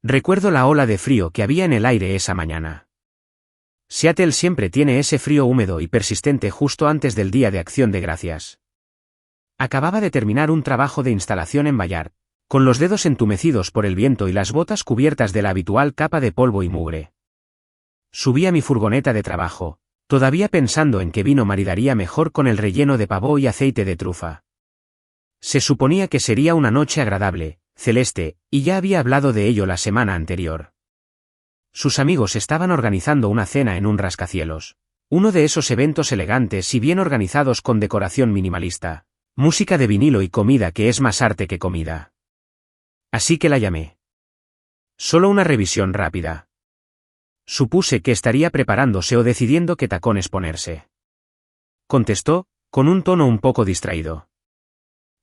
Recuerdo la ola de frío que había en el aire esa mañana. Seattle siempre tiene ese frío húmedo y persistente justo antes del Día de Acción de Gracias. Acababa de terminar un trabajo de instalación en Ballard, con los dedos entumecidos por el viento y las botas cubiertas de la habitual capa de polvo y mugre. Subí a mi furgoneta de trabajo, todavía pensando en qué vino maridaría mejor con el relleno de pavó y aceite de trufa. Se suponía que sería una noche agradable, celeste, y ya había hablado de ello la semana anterior. Sus amigos estaban organizando una cena en un rascacielos, uno de esos eventos elegantes y bien organizados con decoración minimalista, música de vinilo y comida que es más arte que comida. Así que la llamé. Solo una revisión rápida. Supuse que estaría preparándose o decidiendo qué tacones ponerse. Contestó, con un tono un poco distraído.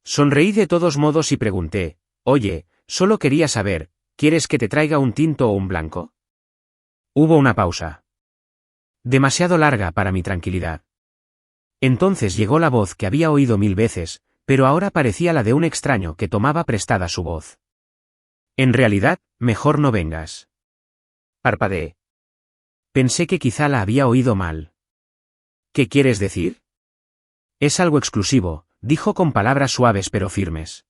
Sonreí de todos modos y pregunté, oye, solo quería saber, ¿quieres que te traiga un tinto o un blanco? Hubo una pausa. Demasiado larga para mi tranquilidad. Entonces llegó la voz que había oído 1000 veces, pero ahora parecía la de un extraño que tomaba prestada su voz. En realidad, mejor no vengas. Parpadeé. Pensé que quizá la había oído mal. ¿Qué quieres decir? Es algo exclusivo, dijo con palabras suaves pero firmes.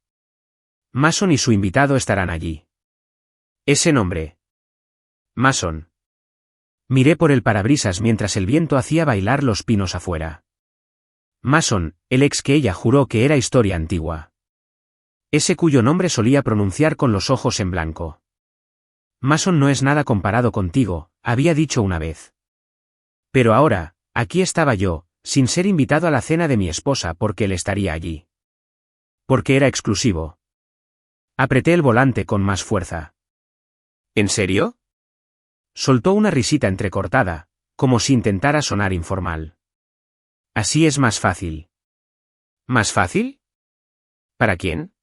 Mason y su invitado estarán allí. Ese nombre. Mason. Miré por el parabrisas mientras el viento hacía bailar los pinos afuera. Mason, el ex que ella juró que era historia antigua. Ese cuyo nombre solía pronunciar con los ojos en blanco. Mason no es nada comparado contigo, había dicho una vez. Pero ahora, aquí estaba yo, sin ser invitado a la cena de mi esposa porque él estaría allí. Porque era exclusivo. Apreté el volante con más fuerza. ¿En serio? Soltó una risita entrecortada, como si intentara sonar informal. Así es más fácil. ¿Más fácil? ¿Para quién?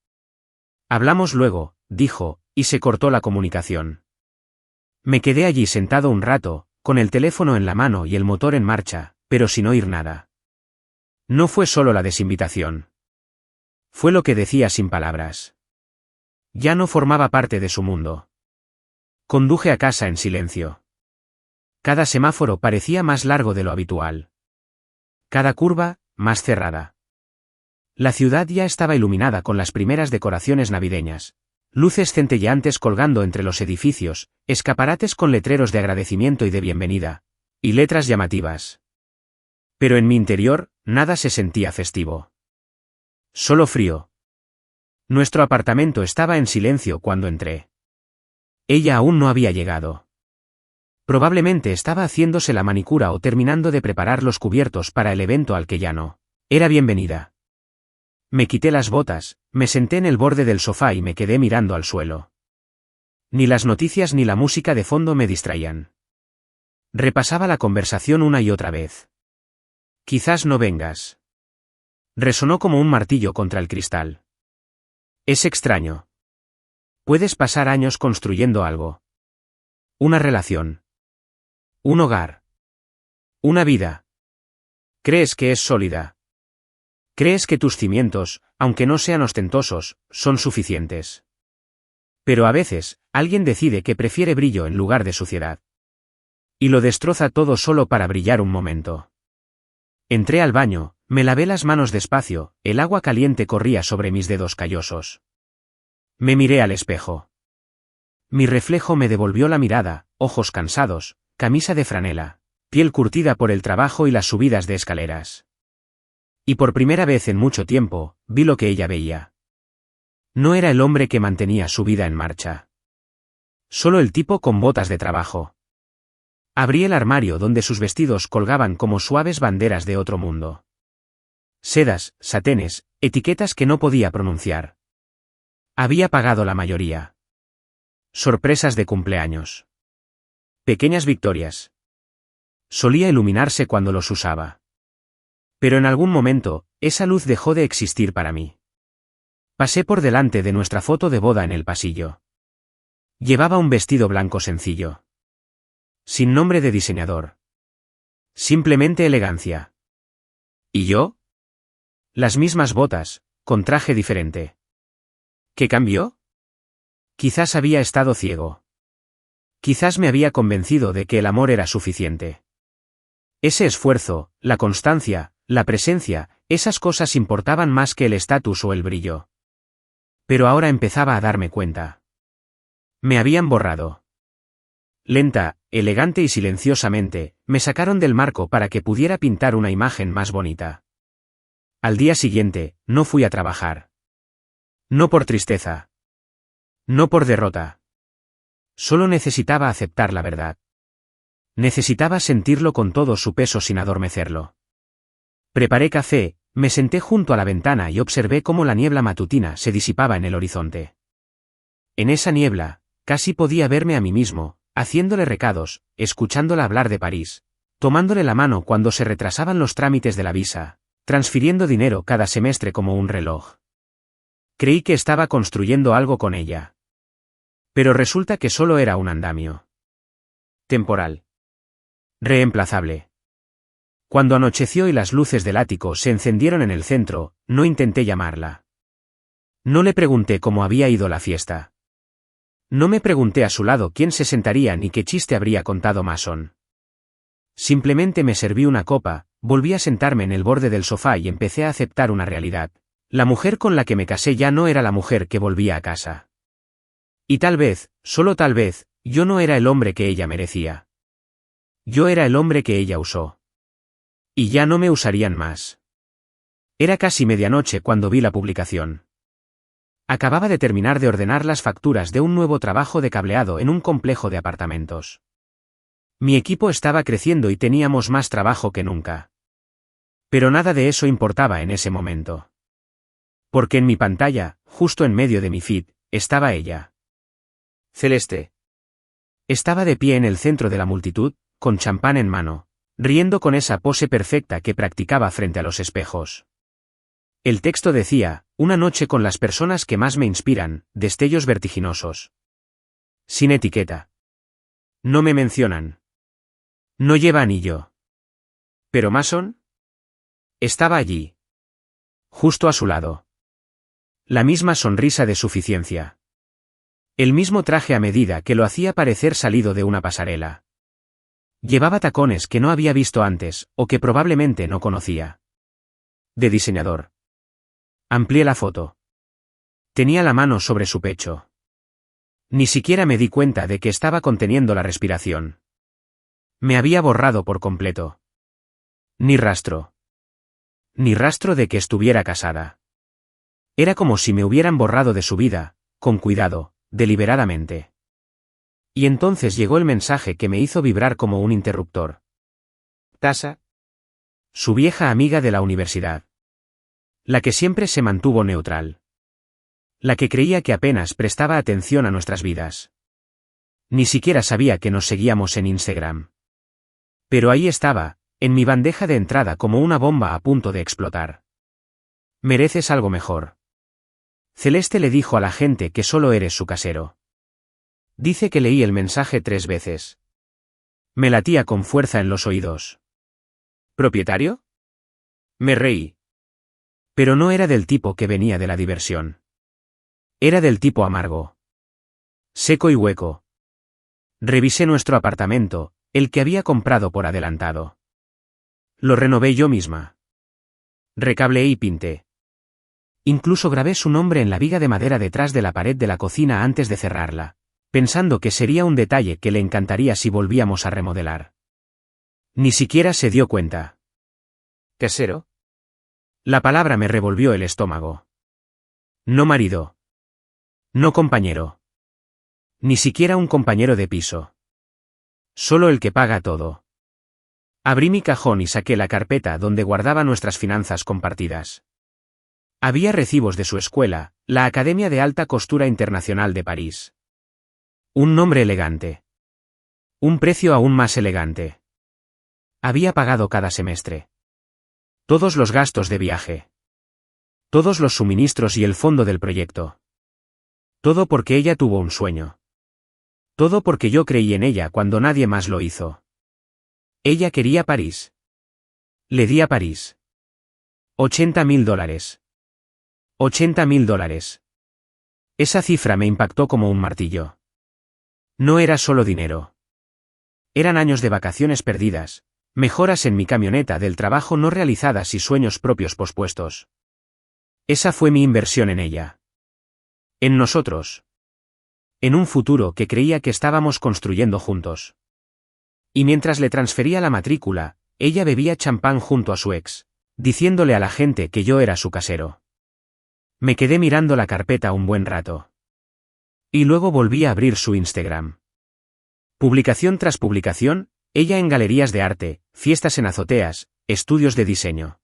Hablamos luego, dijo, y se cortó la comunicación. Me quedé allí sentado un rato, con el teléfono en la mano y el motor en marcha, pero sin oír nada. No fue solo la desinvitación. Fue lo que decía sin palabras. Ya no formaba parte de su mundo. Conduje a casa en silencio. Cada semáforo parecía más largo de lo habitual. Cada curva, más cerrada. La ciudad ya estaba iluminada con las primeras decoraciones navideñas, luces centelleantes colgando entre los edificios, escaparates con letreros de agradecimiento y de bienvenida, y letras llamativas. Pero en mi interior, nada se sentía festivo. Solo frío. Nuestro apartamento estaba en silencio cuando entré. Ella aún no había llegado. Probablemente estaba haciéndose la manicura o terminando de preparar los cubiertos para el evento al que ya no era bienvenida. Me quité las botas, me senté en el borde del sofá y me quedé mirando al suelo. Ni las noticias ni la música de fondo me distraían. Repasaba la conversación una y otra vez. Quizás no vengas. Resonó como un martillo contra el cristal. Es extraño. Puedes pasar años construyendo algo. Una relación. Un hogar. Una vida. ¿Crees que es sólida? ¿Crees que tus cimientos, aunque no sean ostentosos, son suficientes? Pero a veces, alguien decide que prefiere brillo en lugar de suciedad. Y lo destroza todo solo para brillar un momento. Entré al baño, me lavé las manos despacio, el agua caliente corría sobre mis dedos callosos. Me miré al espejo. Mi reflejo me devolvió la mirada, ojos cansados, camisa de franela, piel curtida por el trabajo y las subidas de escaleras. Y por primera vez en mucho tiempo, vi lo que ella veía. No era el hombre que mantenía su vida en marcha. Solo el tipo con botas de trabajo. Abrí el armario donde sus vestidos colgaban como suaves banderas de otro mundo. Sedas, satenes, etiquetas que no podía pronunciar. Había pagado la mayoría. Sorpresas de cumpleaños. Pequeñas victorias. Solía iluminarse cuando los usaba. Pero en algún momento, esa luz dejó de existir para mí. Pasé por delante de nuestra foto de boda en el pasillo. Llevaba un vestido blanco sencillo. Sin nombre de diseñador. Simplemente elegancia. ¿Y yo? Las mismas botas, con traje diferente. ¿Qué cambió? Quizás había estado ciego. Quizás me había convencido de que el amor era suficiente. Ese esfuerzo, la constancia, la presencia, esas cosas importaban más que el estatus o el brillo. Pero ahora empezaba a darme cuenta. Me habían borrado. Lenta, elegante y silenciosamente, me sacaron del marco para que pudiera pintar una imagen más bonita. Al día siguiente, no fui a trabajar. No por tristeza. No por derrota. Solo necesitaba aceptar la verdad. Necesitaba sentirlo con todo su peso sin adormecerlo. Preparé café, me senté junto a la ventana y observé cómo la niebla matutina se disipaba en el horizonte. En esa niebla, casi podía verme a mí mismo, haciéndole recados, escuchándola hablar de París, tomándole la mano cuando se retrasaban los trámites de la visa, transfiriendo dinero cada semestre como un reloj. Creí que estaba construyendo algo con ella. Pero resulta que solo era un andamio. Temporal. Reemplazable. Cuando anocheció y las luces del ático se encendieron en el centro, no intenté llamarla. No le pregunté cómo había ido la fiesta. No me pregunté a su lado quién se sentaría ni qué chiste habría contado Mason. Simplemente me serví una copa, volví a sentarme en el borde del sofá y empecé a aceptar una realidad. La mujer con la que me casé ya no era la mujer que volvía a casa. Y tal vez, solo tal vez, yo no era el hombre que ella merecía. Yo era el hombre que ella usó. Y ya no me usarían más. Era casi medianoche cuando vi la publicación. Acababa de terminar de ordenar las facturas de un nuevo trabajo de cableado en un complejo de apartamentos. Mi equipo estaba creciendo y teníamos más trabajo que nunca. Pero nada de eso importaba en ese momento. Porque en mi pantalla, justo en medio de mi feed, estaba ella. Celeste. Estaba de pie en el centro de la multitud, con champán en mano, riendo con esa pose perfecta que practicaba frente a los espejos. El texto decía, una noche con las personas que más me inspiran, destellos vertiginosos. Sin etiqueta. No me mencionan. No lleva anillo. ¿Pero Mason? Estaba allí. Justo a su lado. La misma sonrisa de suficiencia. El mismo traje a medida que lo hacía parecer salido de una pasarela. Llevaba tacones que no había visto antes, o que probablemente no conocía. De diseñador. Amplié la foto. Tenía la mano sobre su pecho. Ni siquiera me di cuenta de que estaba conteniendo la respiración. Me había borrado por completo. Ni rastro. Ni rastro de que estuviera casada. Era como si me hubieran borrado de su vida, con cuidado, deliberadamente. Y entonces llegó el mensaje que me hizo vibrar como un interruptor. Tasa. Su vieja amiga de la universidad. La que siempre se mantuvo neutral. La que creía que apenas prestaba atención a nuestras vidas. Ni siquiera sabía que nos seguíamos en Instagram. Pero ahí estaba, en mi bandeja de entrada como una bomba a punto de explotar. Mereces algo mejor. Celeste le dijo a la gente que solo eres su casero. Dice que leí el mensaje 3 veces. Me latía con fuerza en los oídos. ¿Propietario? Me reí. Pero no era del tipo que venía de la diversión. Era del tipo amargo. Seco y hueco. Revisé nuestro apartamento, el que había comprado por adelantado. Lo renové yo misma. Recableé y pinté. Incluso grabé su nombre en la viga de madera detrás de la pared de la cocina antes de cerrarla, pensando que sería un detalle que le encantaría si volvíamos a remodelar. Ni siquiera se dio cuenta. ¿Casero? La palabra me revolvió el estómago. No marido. No compañero. Ni siquiera un compañero de piso. Solo el que paga todo. Abrí mi cajón y saqué la carpeta donde guardaba nuestras finanzas compartidas. Había recibos de su escuela, la Academia de Alta Costura Internacional de París. Un nombre elegante. Un precio aún más elegante. Había pagado cada semestre. Todos los gastos de viaje. Todos los suministros y el fondo del proyecto. Todo porque ella tuvo un sueño. Todo porque yo creí en ella cuando nadie más lo hizo. Ella quería París. Le di a París. $80.000. $80.000. Esa cifra me impactó como un martillo. No era solo dinero. Eran años de vacaciones perdidas, mejoras en mi camioneta del trabajo no realizadas y sueños propios pospuestos. Esa fue mi inversión en ella. En nosotros. En un futuro que creía que estábamos construyendo juntos. Y mientras le transfería la matrícula, ella bebía champán junto a su ex, diciéndole a la gente que yo era su casero. Me quedé mirando la carpeta un buen rato. Y luego volví a abrir su Instagram. Publicación tras publicación, ella en galerías de arte, fiestas en azoteas, estudios de diseño.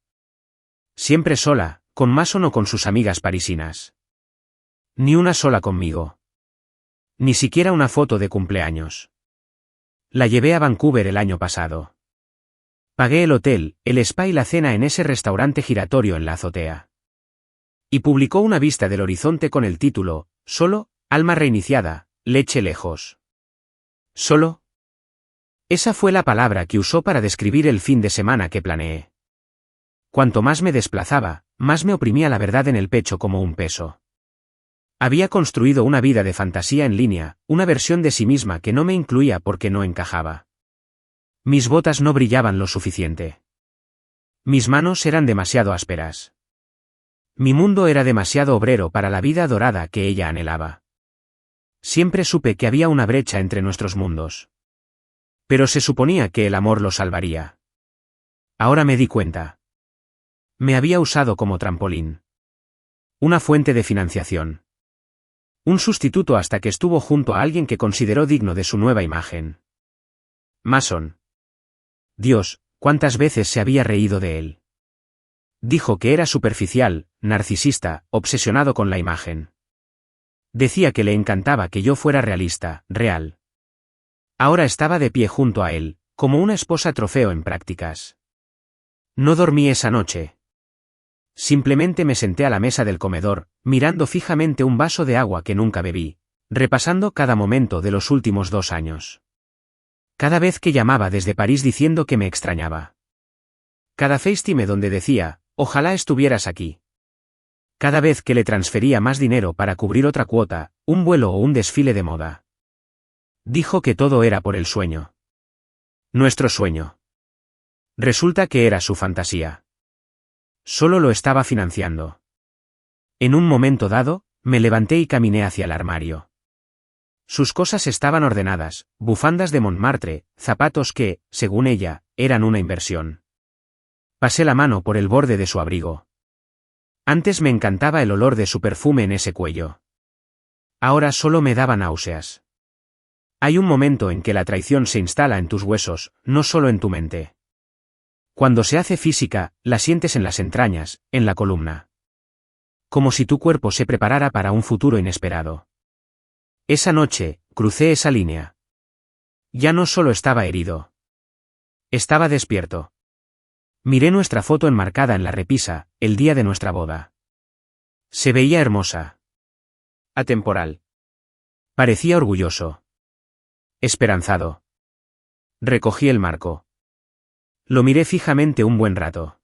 Siempre sola, con Mason o con sus amigas parisinas. Ni una sola conmigo. Ni siquiera una foto de cumpleaños. La llevé a Vancouver el año pasado. Pagué el hotel, el spa y la cena en ese restaurante giratorio en la azotea. Y publicó una vista del horizonte con el título, Solo, alma reiniciada, leche lejos. ¿Solo? Esa fue la palabra que usó para describir el fin de semana que planeé. Cuanto más me desplazaba, más me oprimía la verdad en el pecho como un peso. Había construido una vida de fantasía en línea, una versión de sí misma que no me incluía porque no encajaba. Mis botas no brillaban lo suficiente. Mis manos eran demasiado ásperas. Mi mundo era demasiado obrero para la vida dorada que ella anhelaba. Siempre supe que había una brecha entre nuestros mundos. Pero se suponía que el amor lo salvaría. Ahora me di cuenta. Me había usado como trampolín. Una fuente de financiación. Un sustituto hasta que estuvo junto a alguien que consideró digno de su nueva imagen. Mason. Dios, cuántas veces se había reído de él. Dijo que era superficial, narcisista, obsesionado con la imagen. Decía que le encantaba que yo fuera realista, real. Ahora estaba de pie junto a él, como una esposa trofeo en prácticas. No dormí esa noche. Simplemente me senté a la mesa del comedor, mirando fijamente un vaso de agua que nunca bebí, repasando cada momento de los últimos 2 años. Cada vez que llamaba desde París diciendo que me extrañaba. Cada FaceTime donde decía, ojalá estuvieras aquí. Cada vez que le transfería más dinero para cubrir otra cuota, un vuelo o un desfile de moda. Dijo que todo era por el sueño. Nuestro sueño. Resulta que era su fantasía. Solo lo estaba financiando. En un momento dado, me levanté y caminé hacia el armario. Sus cosas estaban ordenadas, bufandas de Montmartre, zapatos que, según ella, eran una inversión. Pasé la mano por el borde de su abrigo. Antes me encantaba el olor de su perfume en ese cuello. Ahora solo me daba náuseas. Hay un momento en que la traición se instala en tus huesos, no solo en tu mente. Cuando se hace física, la sientes en las entrañas, en la columna. Como si tu cuerpo se preparara para un futuro inesperado. Esa noche, crucé esa línea. Ya no solo estaba herido. Estaba despierto. Miré nuestra foto enmarcada en la repisa, el día de nuestra boda. Se veía hermosa. Atemporal. Parecía orgulloso. Esperanzado. Recogí el marco. Lo miré fijamente un buen rato.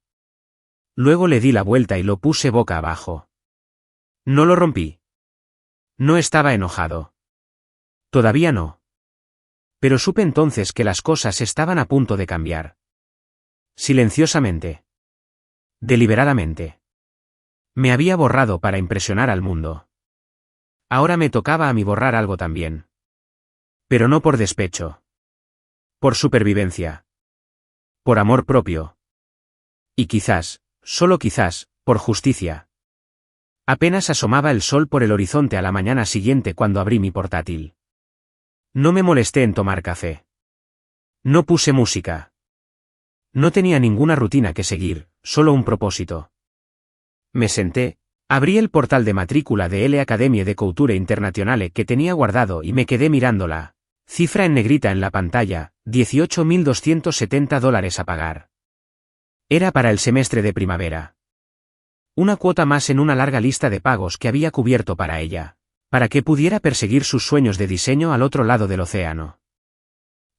Luego le di la vuelta y lo puse boca abajo. No lo rompí. No estaba enojado. Todavía no. Pero supe entonces que las cosas estaban a punto de cambiar. Silenciosamente. Deliberadamente. Me había borrado para impresionar al mundo. Ahora me tocaba a mí borrar algo también. Pero no por despecho. Por supervivencia. Por amor propio. Y quizás, solo quizás, por justicia. Apenas asomaba el sol por el horizonte a la mañana siguiente cuando abrí mi portátil. No me molesté en tomar café. No puse música. No tenía ninguna rutina que seguir, solo un propósito. Me senté, abrí el portal de matrícula de L Academie de Couture Internationale que tenía guardado y me quedé mirándola. Cifra en negrita en la pantalla, $18.270 a pagar. Era para el semestre de primavera. Una cuota más en una larga lista de pagos que había cubierto para ella, para que pudiera perseguir sus sueños de diseño al otro lado del océano.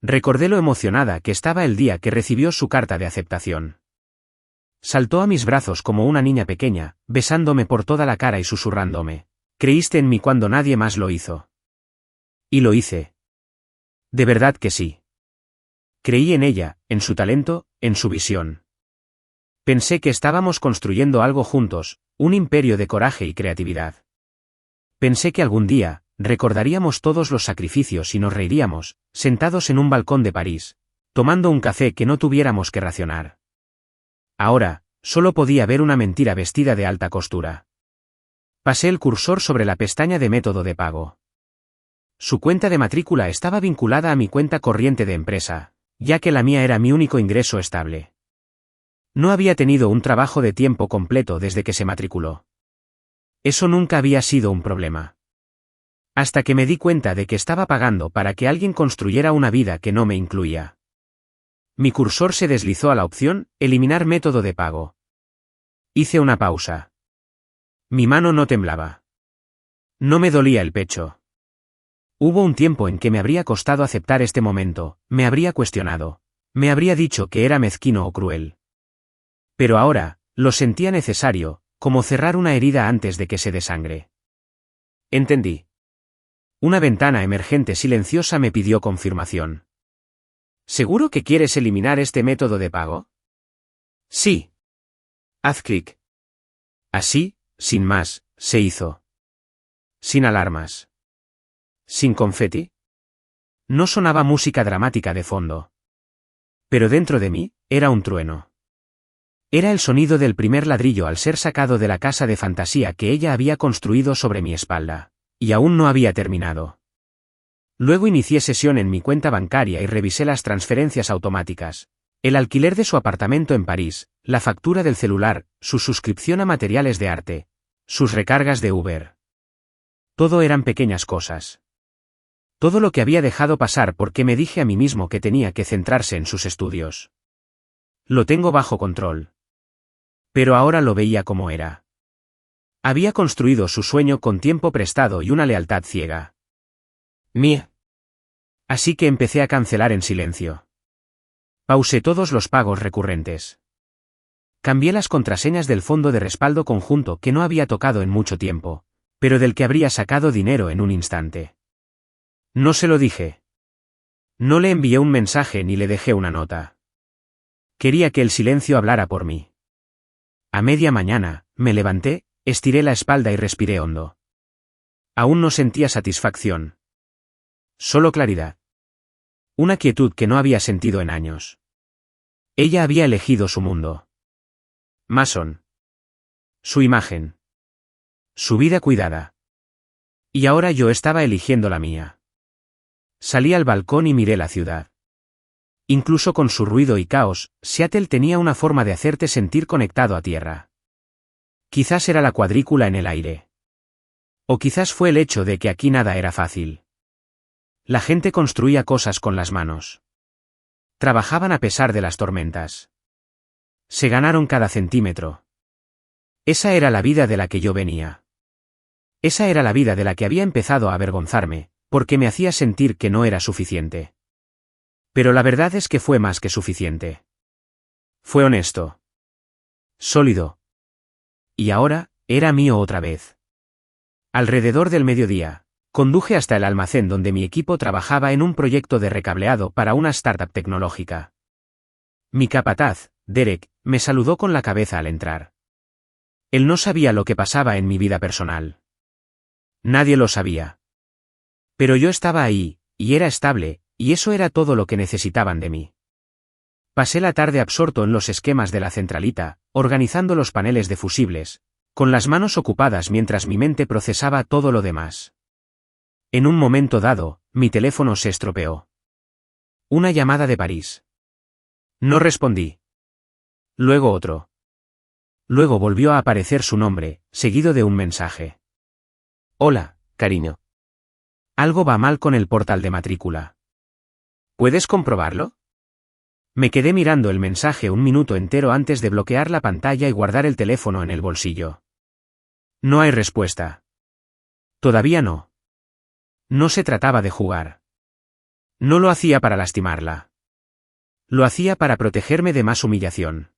Recordé lo emocionada que estaba el día que recibió su carta de aceptación. Saltó a mis brazos como una niña pequeña, besándome por toda la cara y susurrándome, «Creíste en mí cuando nadie más lo hizo». Y lo hice. De verdad que sí. Creí en ella, en su talento, en su visión. Pensé que estábamos construyendo algo juntos, un imperio de coraje y creatividad. Pensé que algún día, recordaríamos todos los sacrificios y nos reiríamos, sentados en un balcón de París, tomando un café que no tuviéramos que racionar. Ahora, solo podía ver una mentira vestida de alta costura. Pasé el cursor sobre la pestaña de método de pago. Su cuenta de matrícula estaba vinculada a mi cuenta corriente de empresa, ya que la mía era mi único ingreso estable. No había tenido un trabajo de tiempo completo desde que se matriculó. Eso nunca había sido un problema. Hasta que me di cuenta de que estaba pagando para que alguien construyera una vida que no me incluía. Mi cursor se deslizó a la opción, eliminar método de pago. Hice una pausa. Mi mano no temblaba. No me dolía el pecho. Hubo un tiempo en que me habría costado aceptar este momento, me habría cuestionado, me habría dicho que era mezquino o cruel. Pero ahora, lo sentía necesario, como cerrar una herida antes de que se desangre. Entendí. Una ventana emergente silenciosa me pidió confirmación. ¿Seguro que quieres eliminar este método de pago? Sí. Haz clic. Así, sin más, se hizo. Sin alarmas. Sin confeti. No sonaba música dramática de fondo. Pero dentro de mí, era un trueno. Era el sonido del primer ladrillo al ser sacado de la casa de fantasía que ella había construido sobre mi espalda. Y aún no había terminado. Luego inicié sesión en mi cuenta bancaria y revisé las transferencias automáticas, el alquiler de su apartamento en París, la factura del celular, su suscripción a materiales de arte, sus recargas de Uber. Todo eran pequeñas cosas. Todo lo que había dejado pasar porque me dije a mí mismo que tenía que centrarse en sus estudios. Lo tengo bajo control. Pero ahora lo veía como era. Había construido su sueño con tiempo prestado y una lealtad ciega. Mía. Así que empecé a cancelar en silencio. Pausé todos los pagos recurrentes. Cambié las contraseñas del fondo de respaldo conjunto que no había tocado en mucho tiempo, pero del que habría sacado dinero en un instante. No se lo dije. No le envié un mensaje ni le dejé una nota. Quería que el silencio hablara por mí. A media mañana, me levanté, estiré la espalda y respiré hondo. Aún no sentía satisfacción. Solo claridad. Una quietud que no había sentido en años. Ella había elegido su mundo. Mason. Su imagen. Su vida cuidada. Y ahora yo estaba eligiendo la mía. Salí al balcón y miré la ciudad. Incluso con su ruido y caos, Seattle tenía una forma de hacerte sentir conectado a tierra. Quizás era la cuadrícula en el aire. O quizás fue el hecho de que aquí nada era fácil. La gente construía cosas con las manos. Trabajaban a pesar de las tormentas. Se ganaron cada centímetro. Esa era la vida de la que yo venía. Esa era la vida de la que había empezado a avergonzarme, porque me hacía sentir que no era suficiente. Pero la verdad es que fue más que suficiente. Fue honesto. Sólido. Y ahora, era mío otra vez. Alrededor del mediodía, conduje hasta el almacén donde mi equipo trabajaba en un proyecto de recableado para una startup tecnológica. Mi capataz, Derek, me saludó con la cabeza al entrar. Él no sabía lo que pasaba en mi vida personal. Nadie lo sabía. Pero yo estaba ahí, y era estable, y eso era todo lo que necesitaban de mí. Pasé la tarde absorto en los esquemas de la centralita, organizando los paneles de fusibles, con las manos ocupadas mientras mi mente procesaba todo lo demás. En un momento dado, mi teléfono se estropeó. Una llamada de París. No respondí. Luego otro. Luego volvió a aparecer su nombre, seguido de un mensaje. Hola, cariño. Algo va mal con el portal de matrícula. ¿Puedes comprobarlo? Me quedé mirando el mensaje un minuto entero antes de bloquear la pantalla y guardar el teléfono en el bolsillo. No hay respuesta. Todavía no. No se trataba de jugar. No lo hacía para lastimarla. Lo hacía para protegerme de más humillación.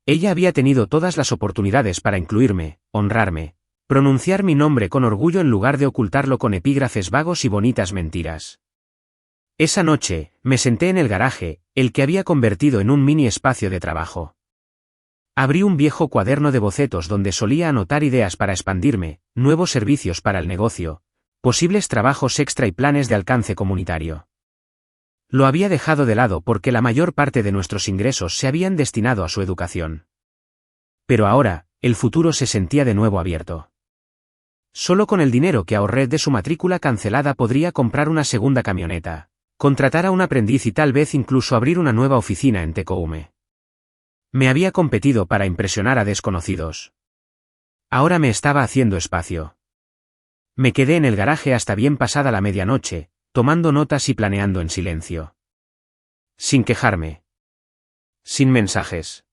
Ella había tenido todas las oportunidades para incluirme, honrarme, pronunciar mi nombre con orgullo en lugar de ocultarlo con epígrafes vagos y bonitas mentiras. Esa noche, me senté en el garaje, el que había convertido en un mini espacio de trabajo. Abrí un viejo cuaderno de bocetos donde solía anotar ideas para expandirme, nuevos servicios para el negocio, posibles trabajos extra y planes de alcance comunitario. Lo había dejado de lado porque la mayor parte de nuestros ingresos se habían destinado a su educación. Pero ahora, el futuro se sentía de nuevo abierto. Solo con el dinero que ahorré de su matrícula cancelada podría comprar una segunda camioneta, contratar a un aprendiz y tal vez incluso abrir una nueva oficina en Tecoume. Me había competido para impresionar a desconocidos. Ahora me estaba haciendo espacio. Me quedé en el garaje hasta bien pasada la medianoche, tomando notas y planeando en silencio. Sin quejarme. Sin mensajes.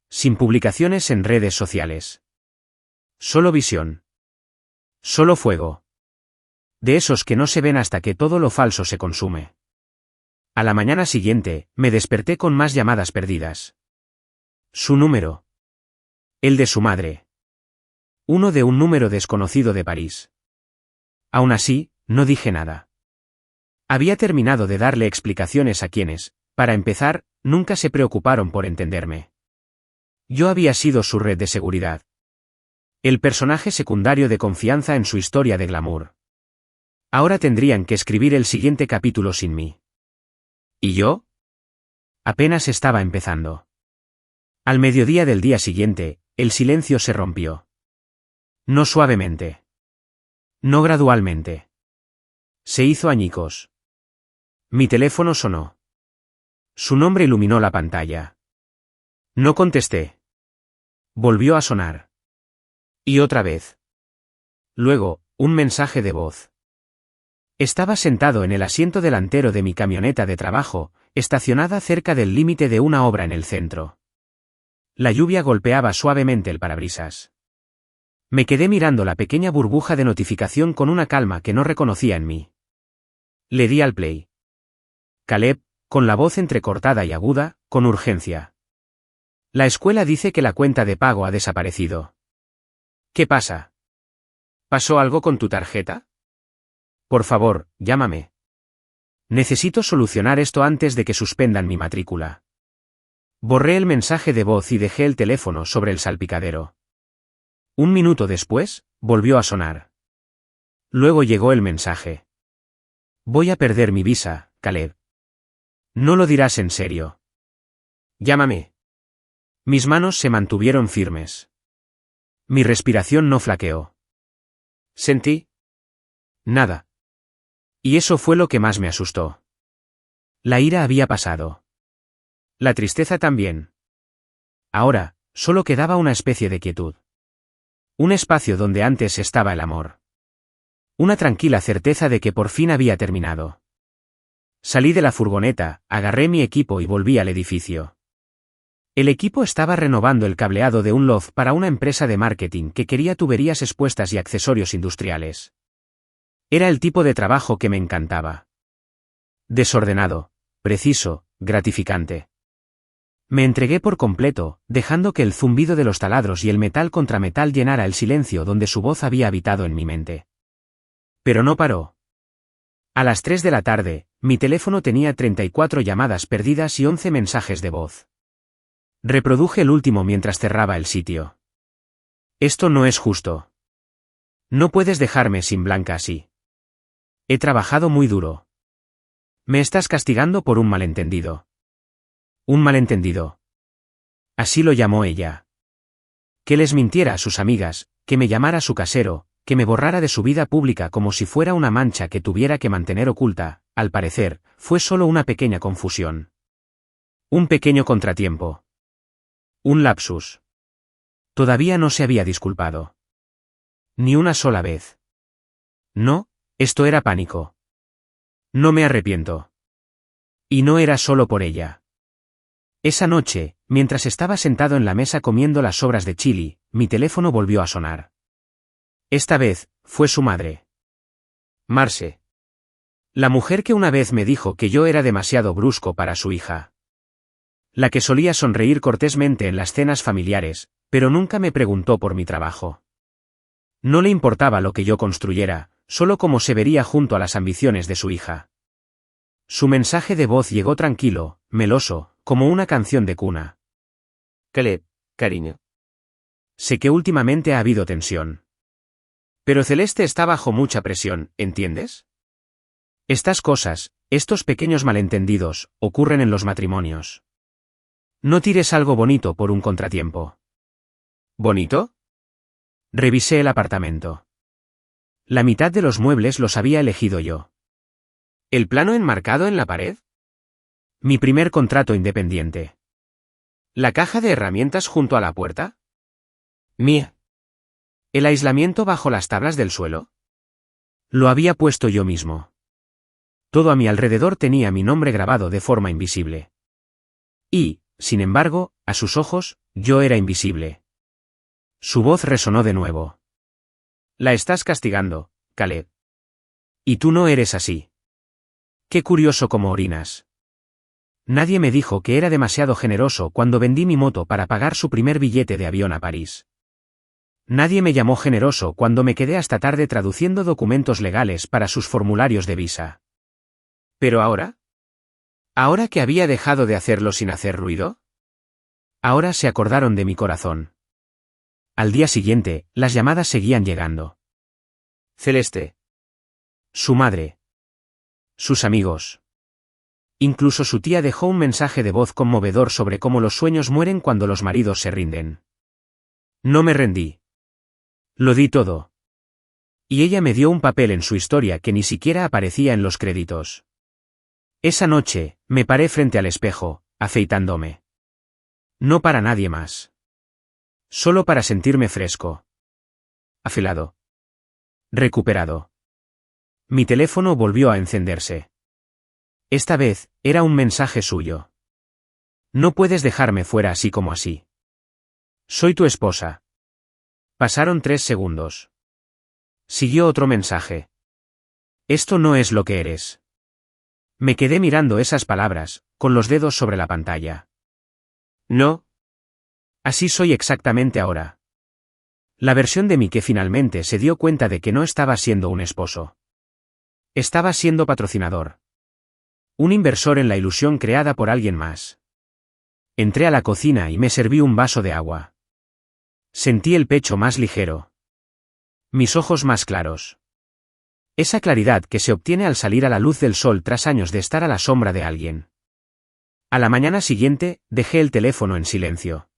Sin publicaciones en redes sociales. Solo visión. Solo fuego. De esos que no se ven hasta que todo lo falso se consume. A la mañana siguiente, me desperté con más llamadas perdidas. Su número. El de su madre. Uno de un número desconocido de París. Aún así, no dije nada. Había terminado de darle explicaciones a quienes, para empezar, nunca se preocuparon por entenderme. Yo había sido su red de seguridad. El personaje secundario de confianza en su historia de glamour. Ahora tendrían que escribir el siguiente capítulo sin mí. ¿Y yo? Apenas estaba empezando. Al mediodía del día siguiente, el silencio se rompió. No suavemente. No gradualmente. Se hizo añicos. Mi teléfono sonó. Su nombre iluminó la pantalla. No contesté. Volvió a sonar. Y otra vez. Luego, un mensaje de voz. Estaba sentado en el asiento delantero de mi camioneta de trabajo, estacionada cerca del límite de una obra en el centro. La lluvia golpeaba suavemente el parabrisas. Me quedé mirando la pequeña burbuja de notificación con una calma que no reconocía en mí. Le di al play. Caleb, con la voz entrecortada y aguda, con urgencia. La escuela dice que la cuenta de pago ha desaparecido. ¿Qué pasa? ¿Pasó algo con tu tarjeta? Por favor, llámame. Necesito solucionar esto antes de que suspendan mi matrícula. Borré el mensaje de voz y dejé el teléfono sobre el salpicadero. Un minuto después, volvió a sonar. Luego llegó el mensaje. Voy a perder mi visa, Caleb. No lo dirás en serio. Llámame. Mis manos se mantuvieron firmes. Mi respiración no flaqueó. Sentí. Nada. Y eso fue lo que más me asustó. La ira había pasado. La tristeza también. Ahora, solo quedaba una especie de quietud. Un espacio donde antes estaba el amor. Una tranquila certeza de que por fin había terminado. Salí de la furgoneta, agarré mi equipo y volví al edificio. El equipo estaba renovando el cableado de un loft para una empresa de marketing que quería tuberías expuestas y accesorios industriales. Era el tipo de trabajo que me encantaba. Desordenado, preciso, gratificante. Me entregué por completo, dejando que el zumbido de los taladros y el metal contra metal llenara el silencio donde su voz había habitado en mi mente. Pero no paró. A las 3 de la tarde, mi teléfono tenía 34 llamadas perdidas y 11 mensajes de voz. Reproduje el último mientras cerraba el sitio. Esto no es justo. No puedes dejarme sin Blanca así. He trabajado muy duro. Me estás castigando por un malentendido. Un malentendido. Así lo llamó ella. Que les mintiera a sus amigas, que me llamara su casero, que me borrara de su vida pública como si fuera una mancha que tuviera que mantener oculta, al parecer, fue solo una pequeña confusión. Un pequeño contratiempo. Un lapsus. Todavía no se había disculpado. Ni una sola vez. No, esto era pánico. No me arrepiento. Y no era solo por ella. Esa noche, mientras estaba sentado en la mesa comiendo las sobras de chili, mi teléfono volvió a sonar. Esta vez, fue su madre. Marce. La mujer que una vez me dijo que yo era demasiado brusco para su hija. La que solía sonreír cortésmente en las cenas familiares, pero nunca me preguntó por mi trabajo. No le importaba lo que yo construyera, solo cómo se vería junto a las ambiciones de su hija. Su mensaje de voz llegó tranquilo, meloso, como una canción de cuna. Caleb, cariño. Sé que últimamente ha habido tensión. Pero Celeste está bajo mucha presión, ¿entiendes? Estas cosas, estos pequeños malentendidos, ocurren en los matrimonios. No tires algo bonito por un contratiempo. ¿Bonito? Revisé el apartamento. La mitad de los muebles los había elegido yo. ¿El plano enmarcado en la pared? Mi primer contrato independiente. ¿La caja de herramientas junto a la puerta? Mía. ¿El aislamiento bajo las tablas del suelo? Lo había puesto yo mismo. Todo a mi alrededor tenía mi nombre grabado de forma invisible. Y, sin embargo, a sus ojos, yo era invisible. Su voz resonó de nuevo. La estás castigando, Caleb. Y tú no eres así. Qué curioso cómo orinas. Nadie me dijo que era demasiado generoso cuando vendí mi moto para pagar su primer billete de avión a París. Nadie me llamó generoso cuando me quedé hasta tarde traduciendo documentos legales para sus formularios de visa. ¿Pero ahora? ¿Ahora que había dejado de hacerlo sin hacer ruido? Ahora se acordaron de mi corazón. Al día siguiente, las llamadas seguían llegando. Celeste. Su madre. Sus amigos. Incluso su tía dejó un mensaje de voz conmovedor sobre cómo los sueños mueren cuando los maridos se rinden. No me rendí. Lo di todo. Y ella me dio un papel en su historia que ni siquiera aparecía en los créditos. Esa noche, me paré frente al espejo, afeitándome. No para nadie más. Solo para sentirme fresco. Afilado. Recuperado. Mi teléfono volvió a encenderse. Esta vez, era un mensaje suyo. No puedes dejarme fuera así como así. Soy tu esposa. Pasaron 3 segundos. Siguió otro mensaje. Esto no es lo que eres. Me quedé mirando esas palabras, con los dedos sobre la pantalla. No. Así soy exactamente ahora. La versión de mí que finalmente se dio cuenta de que no estaba siendo un esposo. Estaba siendo patrocinador. Un inversor en la ilusión creada por alguien más. Entré a la cocina y me serví un vaso de agua. Sentí el pecho más ligero. Mis ojos más claros. Esa claridad que se obtiene al salir a la luz del sol tras años de estar a la sombra de alguien. A la mañana siguiente, dejé el teléfono en silencio.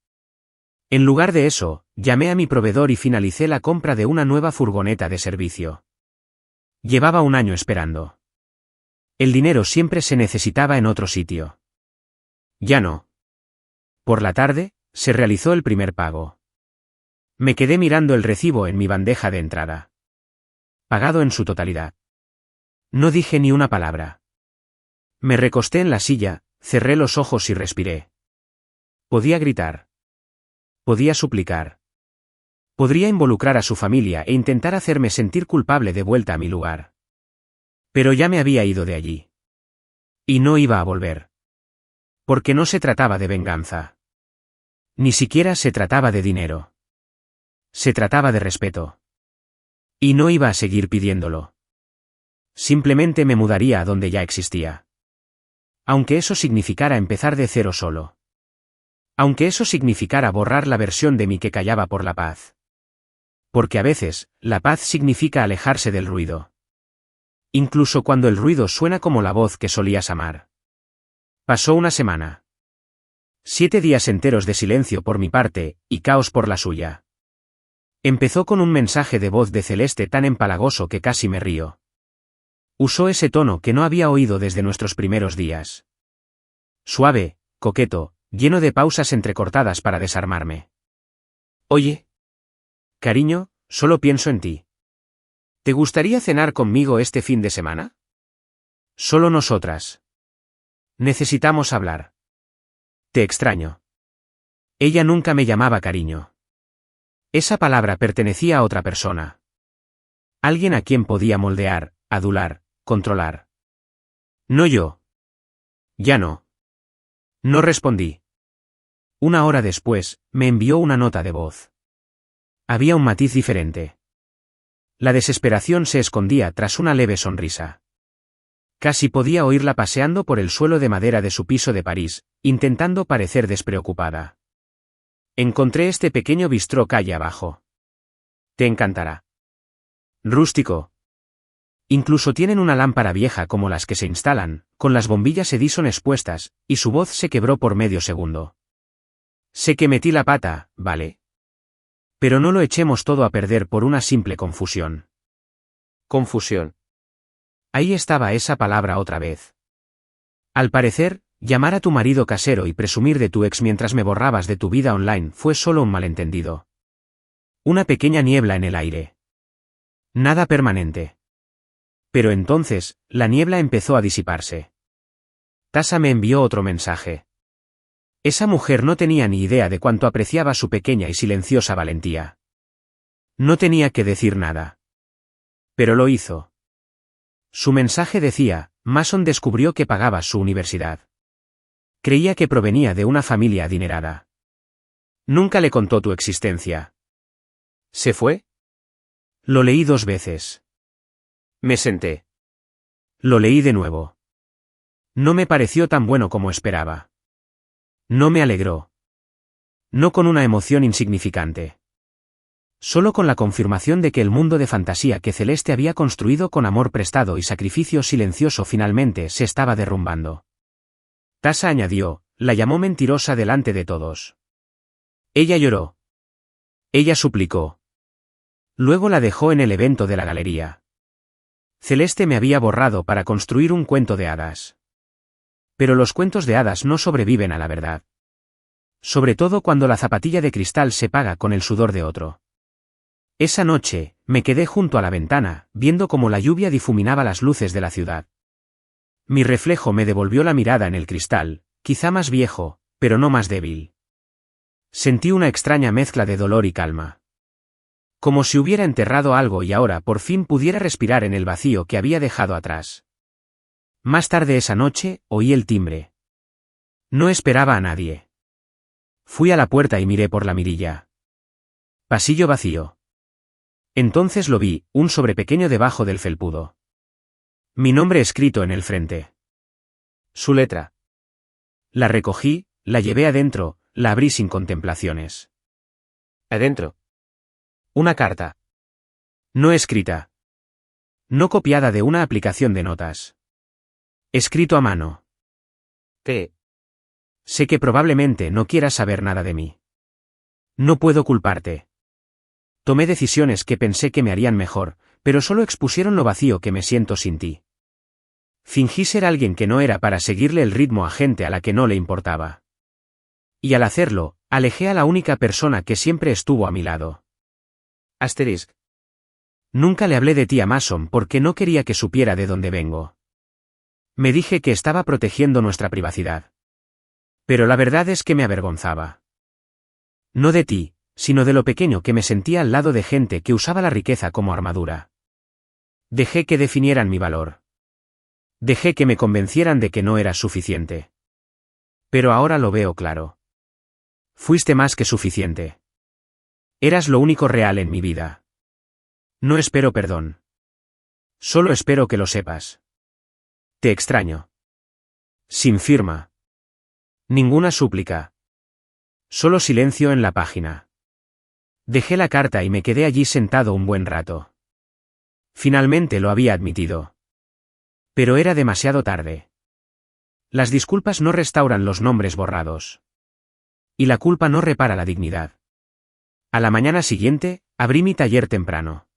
En lugar de eso, llamé a mi proveedor y finalicé la compra de una nueva furgoneta de servicio. Llevaba un año esperando. El dinero siempre se necesitaba en otro sitio. Ya no. Por la tarde, se realizó el primer pago. Me quedé mirando el recibo en mi bandeja de entrada. Pagado en su totalidad. No dije ni una palabra. Me recosté en la silla, cerré los ojos y respiré. Podía gritar. Podía suplicar. Podría involucrar a su familia e intentar hacerme sentir culpable de vuelta a mi lugar. Pero ya me había ido de allí. Y no iba a volver. Porque no se trataba de venganza. Ni siquiera se trataba de dinero. Se trataba de respeto. Y no iba a seguir pidiéndolo. Simplemente me mudaría a donde ya existía. Aunque eso significara empezar de cero solo. Aunque eso significara borrar la versión de mí que callaba por la paz. Porque a veces, la paz significa alejarse del ruido. Incluso cuando el ruido suena como la voz que solías amar. Pasó una semana. 7 días enteros de silencio por mi parte, y caos por la suya. Empezó con un mensaje de voz de Celeste tan empalagoso que casi me río. Usó ese tono que no había oído desde nuestros primeros días. Suave, coqueto, lleno de pausas entrecortadas para desarmarme. Oye. Cariño, solo pienso en ti. ¿Te gustaría cenar conmigo este fin de semana? Solo nosotras. Necesitamos hablar. Te extraño. Ella nunca me llamaba cariño. Esa palabra pertenecía a otra persona. Alguien a quien podía moldear, adular, controlar. No yo. Ya no. No respondí. Una hora después, me envió una nota de voz. Había un matiz diferente. La desesperación se escondía tras una leve sonrisa. Casi podía oírla paseando por el suelo de madera de su piso de París, intentando parecer despreocupada. Encontré este pequeño bistró calle abajo. Te encantará. Rústico. Incluso tienen una lámpara vieja como las que se instalan, con las bombillas Edison expuestas, y su voz se quebró por medio segundo. Sé que metí la pata, ¿vale? Pero no lo echemos todo a perder por una simple confusión. Confusión. Ahí estaba esa palabra otra vez. Al parecer, llamar a tu marido casero y presumir de tu ex mientras me borrabas de tu vida online fue solo un malentendido. Una pequeña niebla en el aire. Nada permanente. Pero entonces, la niebla empezó a disiparse. Tasa me envió otro mensaje. Esa mujer no tenía ni idea de cuánto apreciaba su pequeña y silenciosa valentía. No tenía que decir nada. Pero lo hizo. Su mensaje decía, Mason descubrió que pagaba su universidad. Creía que provenía de una familia adinerada. Nunca le contó tu existencia. ¿Se fue? Lo leí 2 veces. Me senté. Lo leí de nuevo. No me pareció tan bueno como esperaba. No me alegró. No con una emoción insignificante. Solo con la confirmación de que el mundo de fantasía que Celeste había construido con amor prestado y sacrificio silencioso finalmente se estaba derrumbando. Tasa añadió, la llamó mentirosa delante de todos. Ella lloró. Ella suplicó. Luego la dejó en el evento de la galería. Celeste me había borrado para construir un cuento de hadas. Pero los cuentos de hadas no sobreviven a la verdad. Sobre todo cuando la zapatilla de cristal se paga con el sudor de otro. Esa noche, me quedé junto a la ventana, viendo cómo la lluvia difuminaba las luces de la ciudad. Mi reflejo me devolvió la mirada en el cristal, quizá más viejo, pero no más débil. Sentí una extraña mezcla de dolor y calma. Como si hubiera enterrado algo y ahora por fin pudiera respirar en el vacío que había dejado atrás. Más tarde esa noche, oí el timbre. No esperaba a nadie. Fui a la puerta y miré por la mirilla. Pasillo vacío. Entonces lo vi, un sobrepequeño debajo del felpudo. Mi nombre escrito en el frente. Su letra. La recogí, la llevé adentro, la abrí sin contemplaciones. Adentro. Una carta. No escrita. No copiada de una aplicación de notas. Escrito a mano. Sé que probablemente no quieras saber nada de mí. No puedo culparte. Tomé decisiones que pensé que me harían mejor, pero solo expusieron lo vacío que me siento sin ti. Fingí ser alguien que no era para seguirle el ritmo a gente a la que no le importaba. Y al hacerlo, alejé a la única persona que siempre estuvo a mi lado. Asterisk. Nunca le hablé de ti a Mason porque no quería que supiera de dónde vengo. Me dije que estaba protegiendo nuestra privacidad. Pero la verdad es que me avergonzaba. No de ti, sino de lo pequeño que me sentía al lado de gente que usaba la riqueza como armadura. Dejé que definieran mi valor. Dejé que me convencieran de que no era suficiente. Pero ahora lo veo claro. Fuiste más que suficiente. Eras lo único real en mi vida. No espero perdón. Solo espero que lo sepas. Te extraño. Sin firma. Ninguna súplica. Solo silencio en la página. Dejé la carta y me quedé allí sentado un buen rato. Finalmente lo había admitido. Pero era demasiado tarde. Las disculpas no restauran los nombres borrados. Y la culpa no repara la dignidad. A la mañana siguiente, abrí mi taller temprano.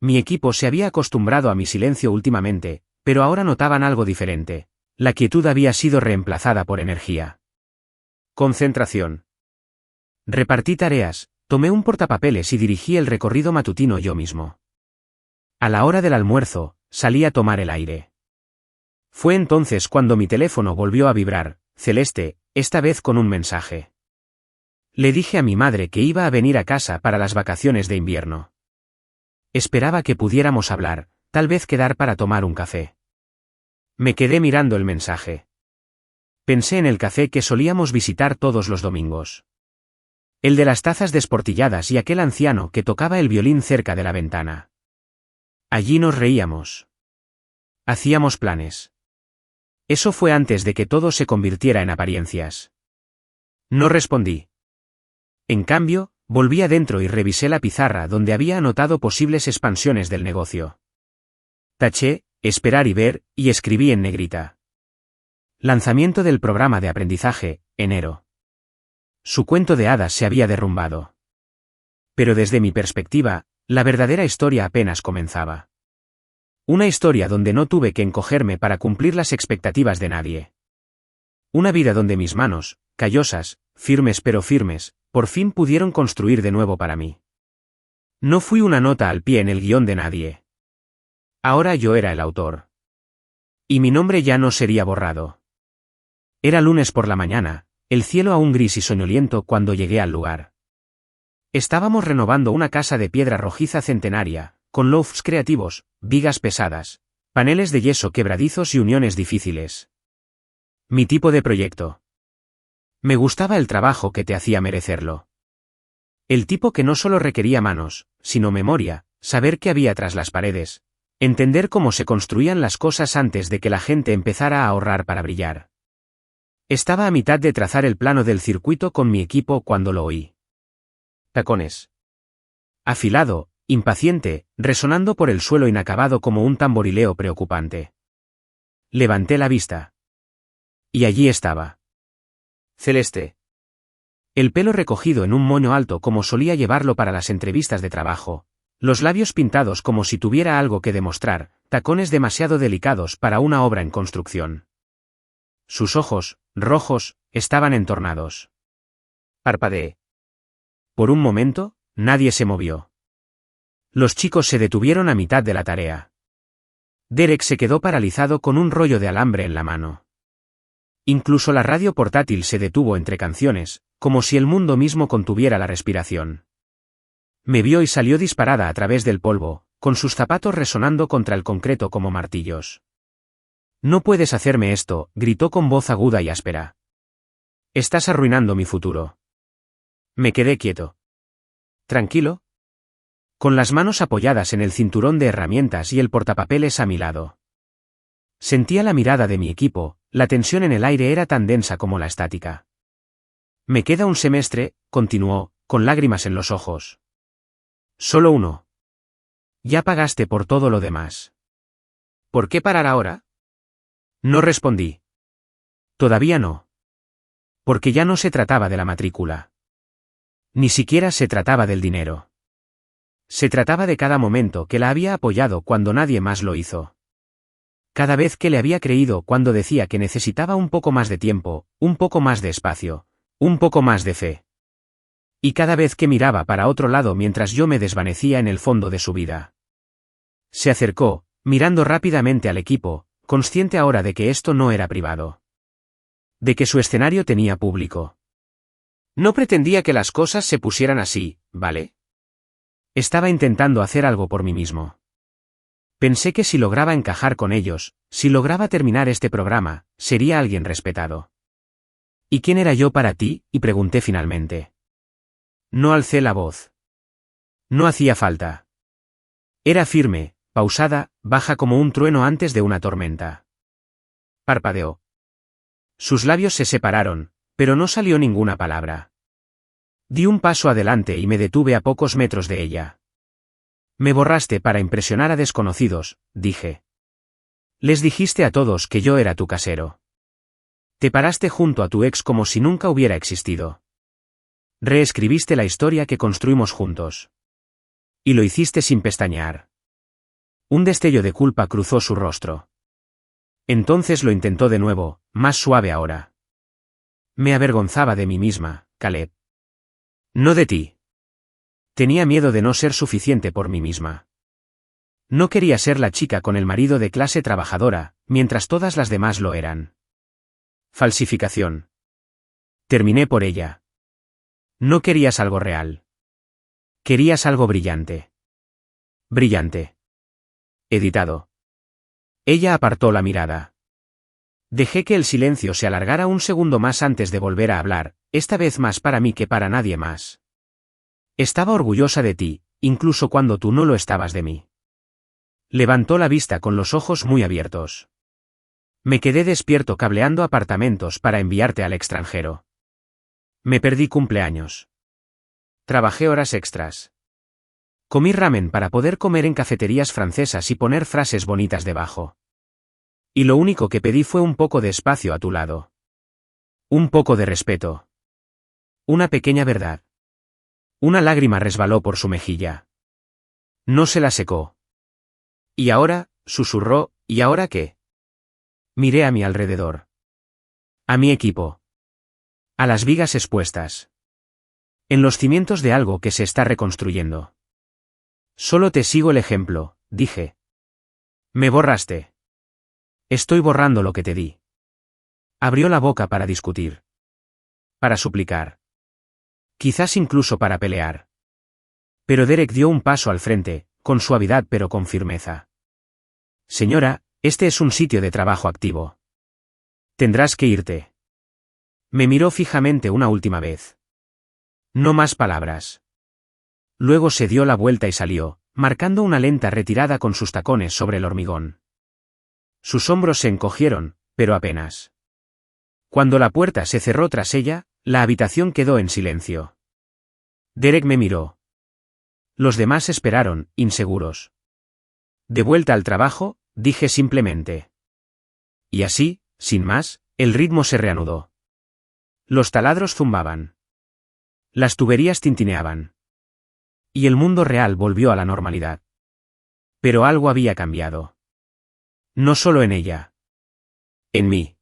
Mi equipo se había acostumbrado a mi silencio últimamente, pero ahora notaban algo diferente. La quietud había sido reemplazada por energía. Concentración. Repartí tareas, tomé un portapapeles y dirigí el recorrido matutino yo mismo. A la hora del almuerzo, salí a tomar el aire. Fue entonces cuando mi teléfono volvió a vibrar, Celeste, esta vez con un mensaje. Le dije a mi madre que iba a venir a casa para las vacaciones de invierno. Esperaba que pudiéramos hablar, tal vez quedar para tomar un café. Me quedé mirando el mensaje. Pensé en el café que solíamos visitar todos los domingos. El de las tazas desportilladas y aquel anciano que tocaba el violín cerca de la ventana. Allí nos reíamos. Hacíamos planes. Eso fue antes de que todo se convirtiera en apariencias. No respondí. En cambio, volví adentro y revisé la pizarra donde había anotado posibles expansiones del negocio. Taché, esperar y ver, y escribí en negrita. Lanzamiento del programa de aprendizaje, enero. Su cuento de hadas se había derrumbado. Pero desde mi perspectiva, la verdadera historia apenas comenzaba. Una historia donde no tuve que encogerme para cumplir las expectativas de nadie. Una vida donde mis manos, callosas, firmes pero firmes, por fin pudieron construir de nuevo para mí. No fui una nota al pie en el guión de nadie. Ahora yo era el autor. Y mi nombre ya no sería borrado. Era lunes por la mañana, el cielo aún gris y soñoliento cuando llegué al lugar. Estábamos renovando una casa de piedra rojiza centenaria, con lofts creativos, vigas pesadas, paneles de yeso quebradizos y uniones difíciles. Mi tipo de proyecto. Me gustaba el trabajo que te hacía merecerlo. El tipo que no solo requería manos, sino memoria, saber qué había tras las paredes, entender cómo se construían las cosas antes de que la gente empezara a ahorrar para brillar. Estaba a mitad de trazar el plano del circuito con mi equipo cuando lo oí. Tacones. Afilado, impaciente, resonando por el suelo inacabado como un tamborileo preocupante. Levanté la vista. Y allí estaba. Celeste. El pelo recogido en un moño alto como solía llevarlo para las entrevistas de trabajo, los labios pintados como si tuviera algo que demostrar, tacones demasiado delicados para una obra en construcción. Sus ojos, rojos, estaban entornados. Parpadeé. Por un momento, nadie se movió. Los chicos se detuvieron a mitad de la tarea. Derek se quedó paralizado con un rollo de alambre en la mano. Incluso la radio portátil se detuvo entre canciones, como si el mundo mismo contuviera la respiración. Me vio y salió disparada a través del polvo, con sus zapatos resonando contra el concreto como martillos. «No puedes hacerme esto», gritó con voz aguda y áspera. «Estás arruinando mi futuro». Me quedé quieto. «¿Tranquilo?» Con las manos apoyadas en el cinturón de herramientas y el portapapeles a mi lado. Sentía la mirada de mi equipo, la tensión en el aire era tan densa como la estática. «Me queda un semestre», continuó, con lágrimas en los ojos. «Solo uno. Ya pagaste por todo lo demás. ¿Por qué parar ahora?» No respondí. Todavía no. Porque ya no se trataba de la matrícula. Ni siquiera se trataba del dinero. Se trataba de cada momento que la había apoyado cuando nadie más lo hizo. Cada vez que le había creído cuando decía que necesitaba un poco más de tiempo, un poco más de espacio, un poco más de fe. Y cada vez que miraba para otro lado mientras yo me desvanecía en el fondo de su vida. Se acercó, mirando rápidamente al equipo, consciente ahora de que esto no era privado. De que su escenario tenía público. No pretendía que las cosas se pusieran así, ¿vale? Estaba intentando hacer algo por mí mismo. Pensé que si lograba encajar con ellos, si lograba terminar este programa, sería alguien respetado. ¿Y quién era yo para ti?, y pregunté finalmente. No alcé la voz. No hacía falta. Era firme, pausada, baja como un trueno antes de una tormenta. Parpadeó. Sus labios se separaron, pero no salió ninguna palabra. Di un paso adelante y me detuve a pocos metros de ella. Me borraste para impresionar a desconocidos, dije. Les dijiste a todos que yo era tu casero. Te paraste junto a tu ex como si nunca hubiera existido. Reescribiste la historia que construimos juntos. Y lo hiciste sin pestañear. Un destello de culpa cruzó su rostro. Entonces lo intentó de nuevo, más suave ahora. Me avergonzaba de mí misma, Caleb. No de ti. Tenía miedo de no ser suficiente por mí misma. No quería ser la chica con el marido de clase trabajadora, mientras todas las demás lo eran. Falsificación. Terminé por ella. No querías algo real. Querías algo brillante. Brillante. Editado. Ella apartó la mirada. Dejé que el silencio se alargara un segundo más antes de volver a hablar, esta vez más para mí que para nadie más. Estaba orgullosa de ti, incluso cuando tú no lo estabas de mí. Levantó la vista con los ojos muy abiertos. Me quedé despierto cableando apartamentos para enviarte al extranjero. Me perdí cumpleaños. Trabajé horas extras. Comí ramen para poder comer en cafeterías francesas y poner frases bonitas debajo. Y lo único que pedí fue un poco de espacio a tu lado. Un poco de respeto. Una pequeña verdad. Una lágrima resbaló por su mejilla. No se la secó. ¿Y ahora?, susurró, ¿y ahora qué? Miré a mi alrededor. A mi equipo. A las vigas expuestas. En los cimientos de algo que se está reconstruyendo. Solo te sigo el ejemplo, dije. Me borraste. Estoy borrando lo que te di. Abrió la boca para discutir. Para suplicar. Quizás incluso para pelear. Pero Derek dio un paso al frente, con suavidad pero con firmeza. Señora, este es un sitio de trabajo activo. Tendrás que irte. Me miró fijamente una última vez. No más palabras. Luego se dio la vuelta y salió, marcando una lenta retirada con sus tacones sobre el hormigón. Sus hombros se encogieron, pero apenas. Cuando la puerta se cerró tras ella, la habitación quedó en silencio. Derek me miró. Los demás esperaron, inseguros. De vuelta al trabajo, dije simplemente. Y así, sin más, el ritmo se reanudó. Los taladros zumbaban. Las tuberías tintineaban. Y el mundo real volvió a la normalidad. Pero algo había cambiado. No solo en ella. En mí.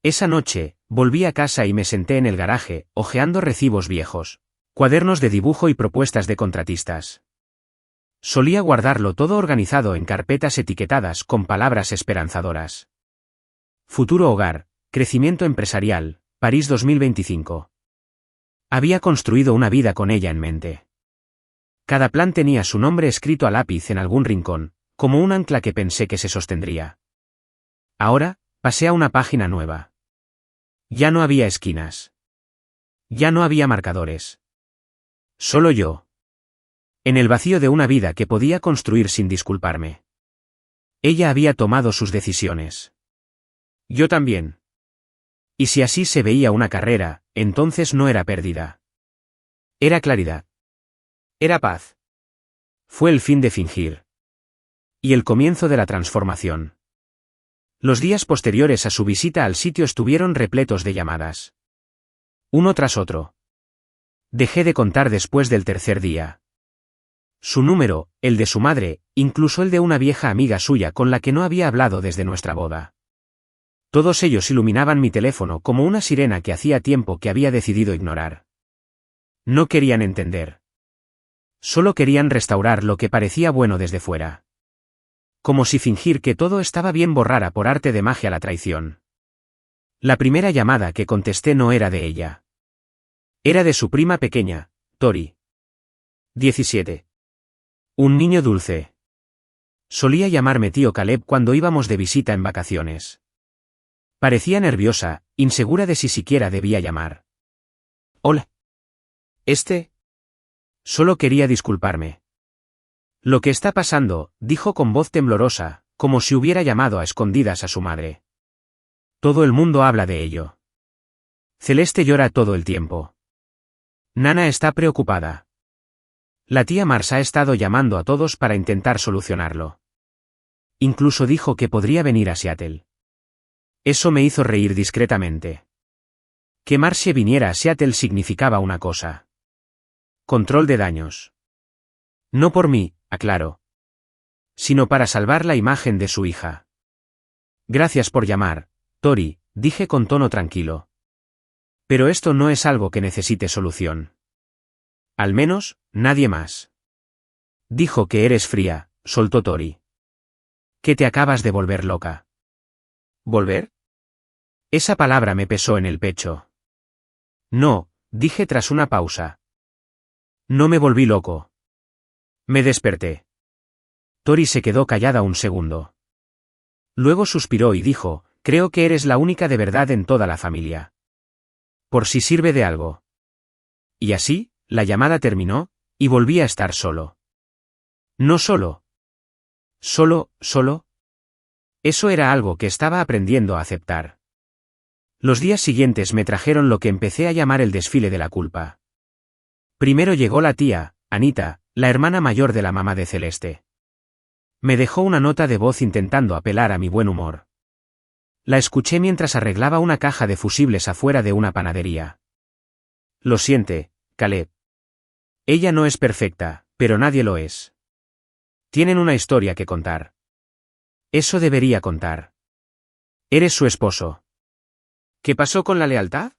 Esa noche, volví a casa y me senté en el garaje, hojeando recibos viejos, cuadernos de dibujo y propuestas de contratistas. Solía guardarlo todo organizado en carpetas etiquetadas con palabras esperanzadoras. Futuro hogar, crecimiento empresarial, París 2025. Había construido una vida con ella en mente. Cada plan tenía su nombre escrito a lápiz en algún rincón, como un ancla que pensé que se sostendría. Ahora, pasé a una página nueva. Ya no había esquinas. Ya no había marcadores. Solo yo. En el vacío de una vida que podía construir sin disculparme. Ella había tomado sus decisiones. Yo también. Y si así se veía una carrera, entonces no era pérdida. Era claridad. Era paz. Fue el fin de fingir. Y el comienzo de la transformación. Los días posteriores a su visita al sitio estuvieron repletos de llamadas. Uno tras otro. Dejé de contar después del tercer día. Su número, el de su madre, incluso el de una vieja amiga suya con la que no había hablado desde nuestra boda. Todos ellos iluminaban mi teléfono como una sirena que hacía tiempo que había decidido ignorar. No querían entender. Solo querían restaurar lo que parecía bueno desde fuera. Como si fingir que todo estaba bien borrara por arte de magia la traición. La primera llamada que contesté no era de ella. Era de su prima pequeña, Tori. 17. Un niño dulce. Solía llamarme tío Caleb cuando íbamos de visita en vacaciones. Parecía nerviosa, insegura de si siquiera debía llamar. Hola. Solo quería disculparme. Lo que está pasando, dijo con voz temblorosa, como si hubiera llamado a escondidas a su madre. Todo el mundo habla de ello. Celeste llora todo el tiempo. Nana está preocupada. La tía Mars ha estado llamando a todos para intentar solucionarlo. Incluso dijo que podría venir a Seattle. Eso me hizo reír discretamente. Que Marcie viniera a Seattle significaba una cosa. Control de daños. No por mí, aclaró. Sino para salvar la imagen de su hija. Gracias por llamar, Tori, dije con tono tranquilo. Pero esto no es algo que necesite solución. Al menos, nadie más. Dijo que eres fría, soltó Tori. Que te acabas de volver loca. ¿Volver? Esa palabra me pesó en el pecho. No, dije tras una pausa. No me volví loco. Me desperté. Tori se quedó callada un segundo. Luego suspiró y dijo, creo que eres la única de verdad en toda la familia. Por si sirve de algo. Y así, la llamada terminó, y volví a estar solo. No solo. Solo. Eso era algo que estaba aprendiendo a aceptar. Los días siguientes me trajeron lo que empecé a llamar el desfile de la culpa. Primero llegó la tía, Anita, la hermana mayor de la mamá de Celeste. Me dejó una nota de voz intentando apelar a mi buen humor. La escuché mientras arreglaba una caja de fusibles afuera de una panadería. Lo siente, Caleb. Ella no es perfecta, pero nadie lo es. Tienen una historia que contar. Eso debería contar. Eres su esposo. ¿Qué pasó con la lealtad?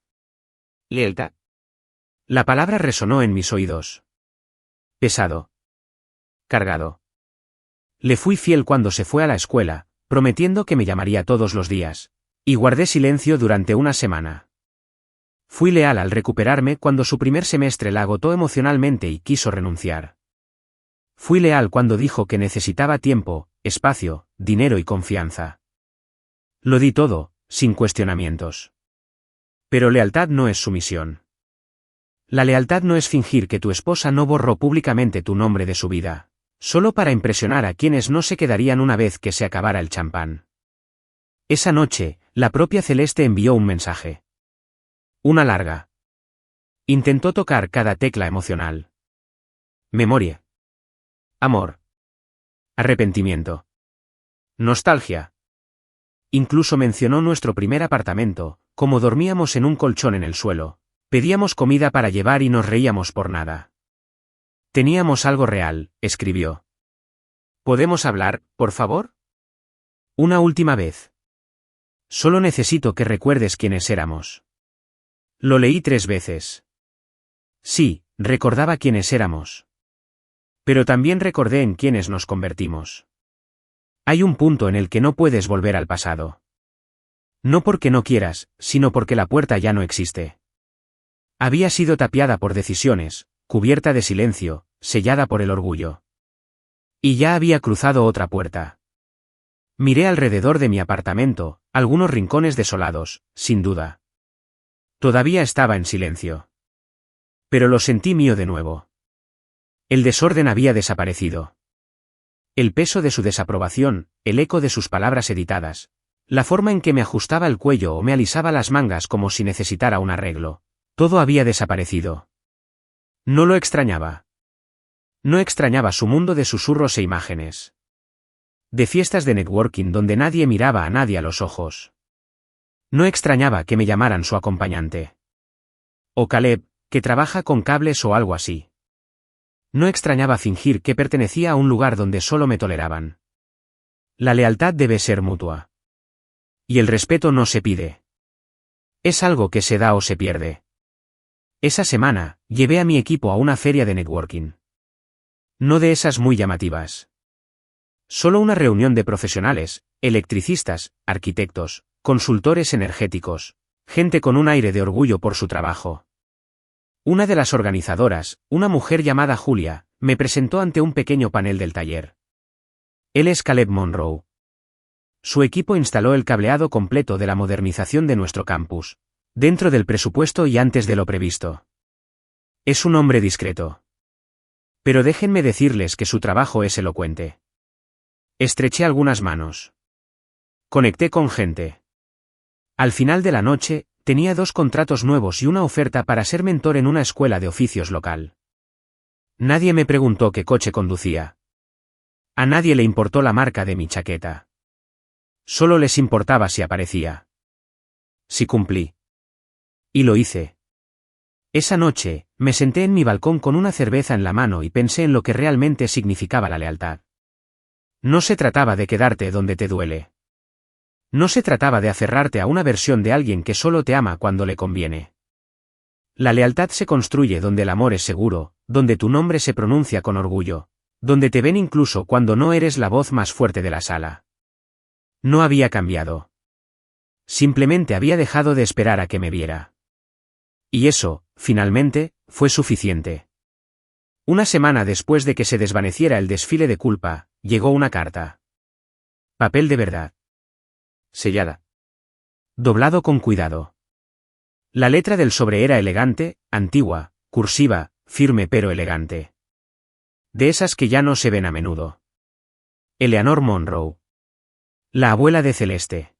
¿Lealtad? La palabra resonó en mis oídos. Pesado. Cargado. Le fui fiel cuando se fue a la escuela, prometiendo que me llamaría todos los días, y guardé silencio durante una semana. Fui leal al recuperarme cuando su primer semestre la agotó emocionalmente y quiso renunciar. Fui leal cuando dijo que necesitaba tiempo, espacio, dinero y confianza. Lo di todo, sin cuestionamientos. Pero lealtad no es sumisión. La lealtad no es fingir que tu esposa no borró públicamente tu nombre de su vida, solo para impresionar a quienes no se quedarían una vez que se acabara el champán. Esa noche, la propia Celeste envió un mensaje. Una larga. Intentó tocar cada tecla emocional. Memoria. Amor. Arrepentimiento. Nostalgia. Incluso mencionó nuestro primer apartamento, cómo dormíamos en un colchón en el suelo, pedíamos comida para llevar y nos reíamos por nada. Teníamos algo real, escribió. ¿Podemos hablar, por favor? Una última vez. Solo necesito que recuerdes quiénes éramos. Lo leí 3 veces. Sí, recordaba quiénes éramos. Pero también recordé en quiénes nos convertimos. Hay un punto en el que no puedes volver al pasado. No porque no quieras, sino porque la puerta ya no existe. Había sido tapiada por decisiones, cubierta de silencio, sellada por el orgullo. Y ya había cruzado otra puerta. Miré alrededor de mi apartamento, algunos rincones desolados, sin duda. Todavía estaba en silencio. Pero lo sentí mío de nuevo. El desorden había desaparecido. El peso de su desaprobación, el eco de sus palabras editadas, la forma en que me ajustaba el cuello o me alisaba las mangas como si necesitara un arreglo, todo había desaparecido. No lo extrañaba. No extrañaba su mundo de susurros e imágenes. De fiestas de networking donde nadie miraba a nadie a los ojos. No extrañaba que me llamaran su acompañante. O Caleb, que trabaja con cables o algo así. No extrañaba fingir que pertenecía a un lugar donde solo me toleraban. La lealtad debe ser mutua. Y el respeto no se pide. Es algo que se da o se pierde. Esa semana, llevé a mi equipo a una feria de networking. No de esas muy llamativas. Solo una reunión de profesionales, electricistas, arquitectos, consultores energéticos, gente con un aire de orgullo por su trabajo. Una de las organizadoras, una mujer llamada Julia, me presentó ante un pequeño panel del taller. Él es Caleb Monroe. Su equipo instaló el cableado completo de la modernización de nuestro campus, dentro del presupuesto y antes de lo previsto. Es un hombre discreto. Pero déjenme decirles que su trabajo es elocuente. Estreché algunas manos. Conecté con gente. Al final de la noche, tenía 2 contratos nuevos y una oferta para ser mentor en una escuela de oficios local. Nadie me preguntó qué coche conducía. A nadie le importó la marca de mi chaqueta. Solo les importaba si aparecía. Si cumplí. Y lo hice. Esa noche, me senté en mi balcón con una cerveza en la mano y pensé en lo que realmente significaba la lealtad. No se trataba de quedarte donde te duele. No se trataba de aferrarte a una versión de alguien que solo te ama cuando le conviene. La lealtad se construye donde el amor es seguro, donde tu nombre se pronuncia con orgullo, donde te ven incluso cuando no eres la voz más fuerte de la sala. No había cambiado. Simplemente había dejado de esperar a que me viera. Y eso, finalmente, fue suficiente. Una semana después de que se desvaneciera el desfile de culpa, llegó una carta. Papel de verdad. Sellada. Doblado con cuidado. La letra del sobre era elegante, antigua, cursiva, firme pero elegante. De esas que ya no se ven a menudo. Eleanor Monroe. La abuela de Celeste.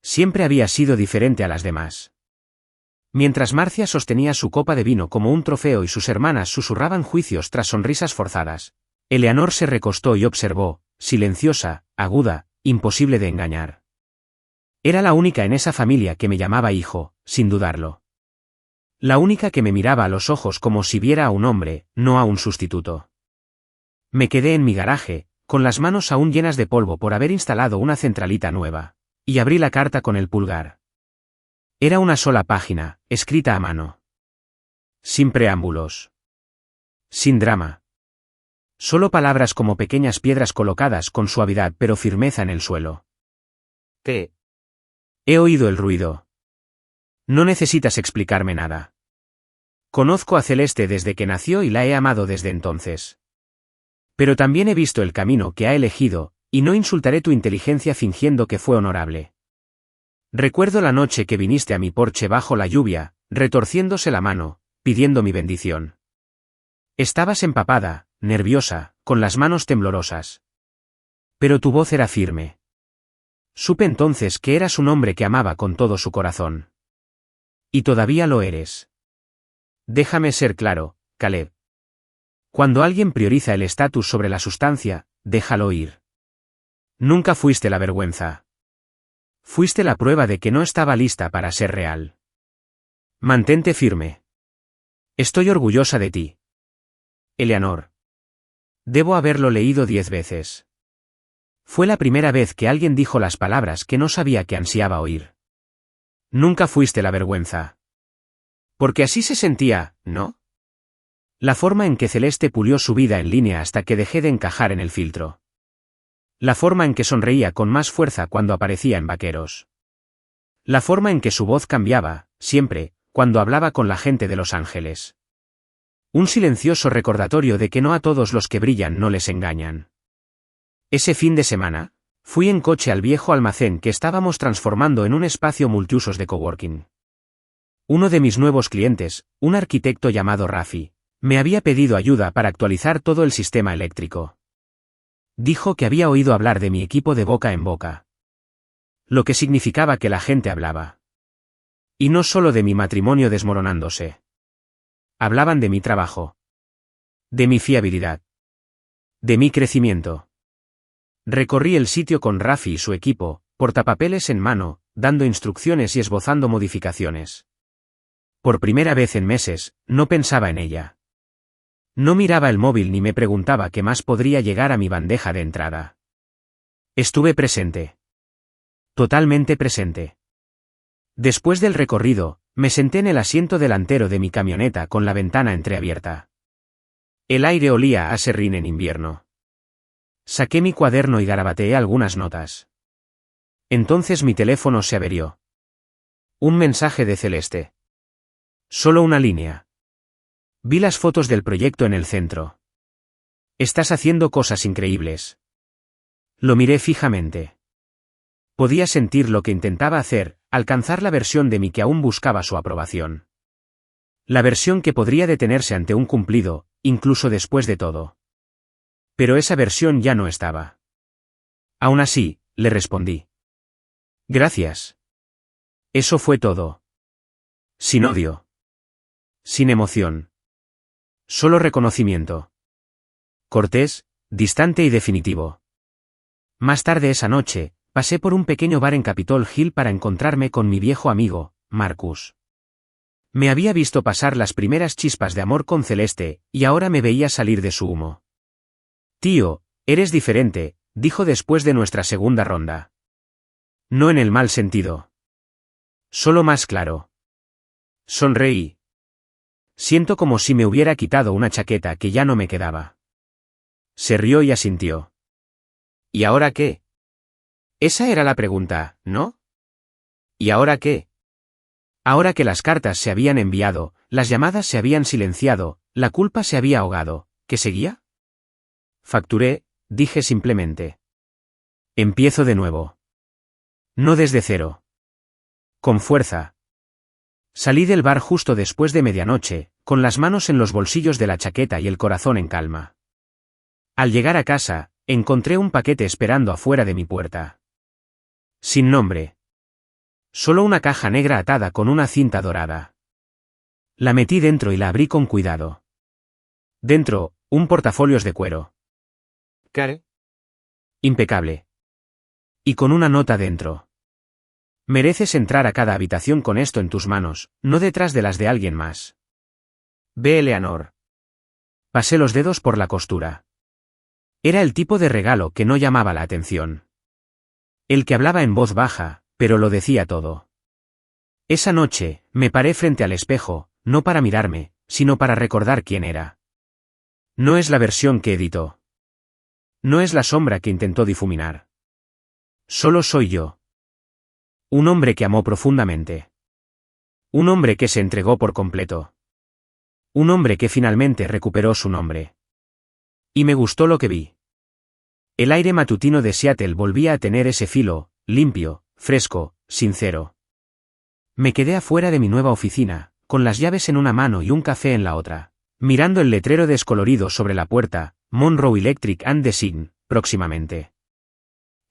Siempre había sido diferente a las demás. Mientras Marcia sostenía su copa de vino como un trofeo y sus hermanas susurraban juicios tras sonrisas forzadas, Eleanor se recostó y observó, silenciosa, aguda, imposible de engañar. Era la única en esa familia que me llamaba hijo, sin dudarlo. La única que me miraba a los ojos como si viera a un hombre, no a un sustituto. Me quedé en mi garaje, con las manos aún llenas de polvo por haber instalado una centralita nueva, y abrí la carta con el pulgar. Era una sola página, escrita a mano. Sin preámbulos. Sin drama. Solo palabras como pequeñas piedras colocadas con suavidad pero firmeza en el suelo. ¿Qué? He oído el ruido. No necesitas explicarme nada. Conozco a Celeste desde que nació y la he amado desde entonces. Pero también he visto el camino que ha elegido, y no insultaré tu inteligencia fingiendo que fue honorable. Recuerdo la noche que viniste a mi porche bajo la lluvia, retorciéndose la mano, pidiendo mi bendición. Estabas empapada, nerviosa, con las manos temblorosas. Pero tu voz era firme. Supe entonces que eras un hombre que amaba con todo su corazón. Y todavía lo eres. Déjame ser claro, Caleb. Cuando alguien prioriza el estatus sobre la sustancia, déjalo ir. Nunca fuiste la vergüenza. Fuiste la prueba de que no estaba lista para ser real. Mantente firme. Estoy orgullosa de ti. Eleanor. Debo haberlo leído 10 veces. Fue la primera vez que alguien dijo las palabras que no sabía que ansiaba oír. Nunca fuiste la vergüenza. Porque así se sentía, ¿no? La forma en que Celeste pulió su vida en línea hasta que dejé de encajar en el filtro. La forma en que sonreía con más fuerza cuando aparecía en Vaqueros. La forma en que su voz cambiaba, siempre, cuando hablaba con la gente de Los Ángeles. Un silencioso recordatorio de que no a todos los que brillan no les engañan. Ese fin de semana, fui en coche al viejo almacén que estábamos transformando en un espacio multiusos de coworking. Uno de mis nuevos clientes, un arquitecto llamado Rafi, me había pedido ayuda para actualizar todo el sistema eléctrico. Dijo que había oído hablar de mi equipo de boca en boca. Lo que significaba que la gente hablaba. Y no solo de mi matrimonio desmoronándose. Hablaban de mi trabajo. De mi fiabilidad. De mi crecimiento. Recorrí el sitio con Rafi y su equipo, portapapeles en mano, dando instrucciones y esbozando modificaciones. Por primera vez en meses, no pensaba en ella. No miraba el móvil ni me preguntaba qué más podría llegar a mi bandeja de entrada. Estuve presente. Totalmente presente. Después del recorrido, me senté en el asiento delantero de mi camioneta con la ventana entreabierta. El aire olía a serrín en invierno. Saqué mi cuaderno y garabateé algunas notas. Entonces mi teléfono se averió. Un mensaje de Celeste. Solo una línea. Vi las fotos del proyecto en el centro. Estás haciendo cosas increíbles. Lo miré fijamente. Podía sentir lo que intentaba hacer, alcanzar la versión de mí que aún buscaba su aprobación. La versión que podría detenerse ante un cumplido, incluso después de todo. Pero esa versión ya no estaba. Aún así, le respondí. Gracias. Eso fue todo. Sin odio. Sin emoción. Solo reconocimiento. Cortés, distante y definitivo. Más tarde esa noche, pasé por un pequeño bar en Capitol Hill para encontrarme con mi viejo amigo, Marcus. Me había visto pasar las primeras chispas de amor con Celeste, y ahora me veía salir de su humo. Tío, eres diferente, dijo después de nuestra segunda ronda. No en el mal sentido. Solo más claro. Sonreí. Siento como si me hubiera quitado una chaqueta que ya no me quedaba. Se rió y asintió. ¿Y ahora qué? Esa era la pregunta, ¿no? ¿Y ahora qué? Ahora que las cartas se habían enviado, las llamadas se habían silenciado, la culpa se había ahogado, ¿qué seguía? Facturé, dije simplemente. Empiezo de nuevo. No desde cero. Con fuerza. Salí del bar justo después de medianoche, con las manos en los bolsillos de la chaqueta y el corazón en calma. Al llegar a casa, encontré un paquete esperando afuera de mi puerta. Sin nombre. Solo una caja negra atada con una cinta dorada. La metí dentro y la abrí con cuidado. Dentro, un portafolios de cuero. Care. Impecable. Y con una nota dentro. Mereces entrar a cada habitación con esto en tus manos, no detrás de las de alguien más. Ve, Eleanor. Pasé los dedos por la costura. Era el tipo de regalo que no llamaba la atención. El que hablaba en voz baja, pero lo decía todo. Esa noche, me paré frente al espejo, no para mirarme, sino para recordar quién era. No es la versión que editó. No es la sombra que intentó difuminar. Solo soy yo. Un hombre que amó profundamente. Un hombre que se entregó por completo. Un hombre que finalmente recuperó su nombre. Y me gustó lo que vi. El aire matutino de Seattle volvía a tener ese filo, limpio, fresco, sincero. Me quedé afuera de mi nueva oficina, con las llaves en una mano y un café en la otra, mirando el letrero descolorido sobre la puerta, Monroe Electric and Design, próximamente.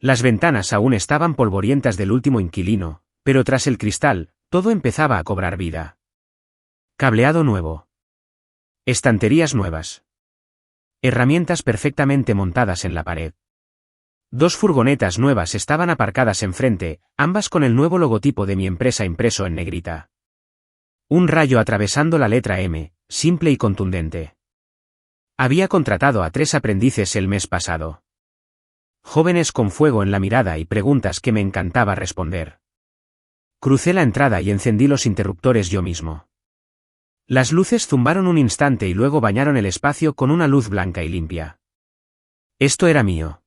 Las ventanas aún estaban polvorientas del último inquilino, pero tras el cristal, todo empezaba a cobrar vida. Cableado nuevo. Estanterías nuevas. Herramientas perfectamente montadas en la pared. 2 furgonetas nuevas estaban aparcadas enfrente, ambas con el nuevo logotipo de mi empresa impreso en negrita. Un rayo atravesando la letra M, simple y contundente. Había contratado a 3 aprendices el mes pasado. Jóvenes con fuego en la mirada y preguntas que me encantaba responder. Crucé la entrada y encendí los interruptores yo mismo. Las luces zumbaron un instante y luego bañaron el espacio con una luz blanca y limpia. Esto era mío.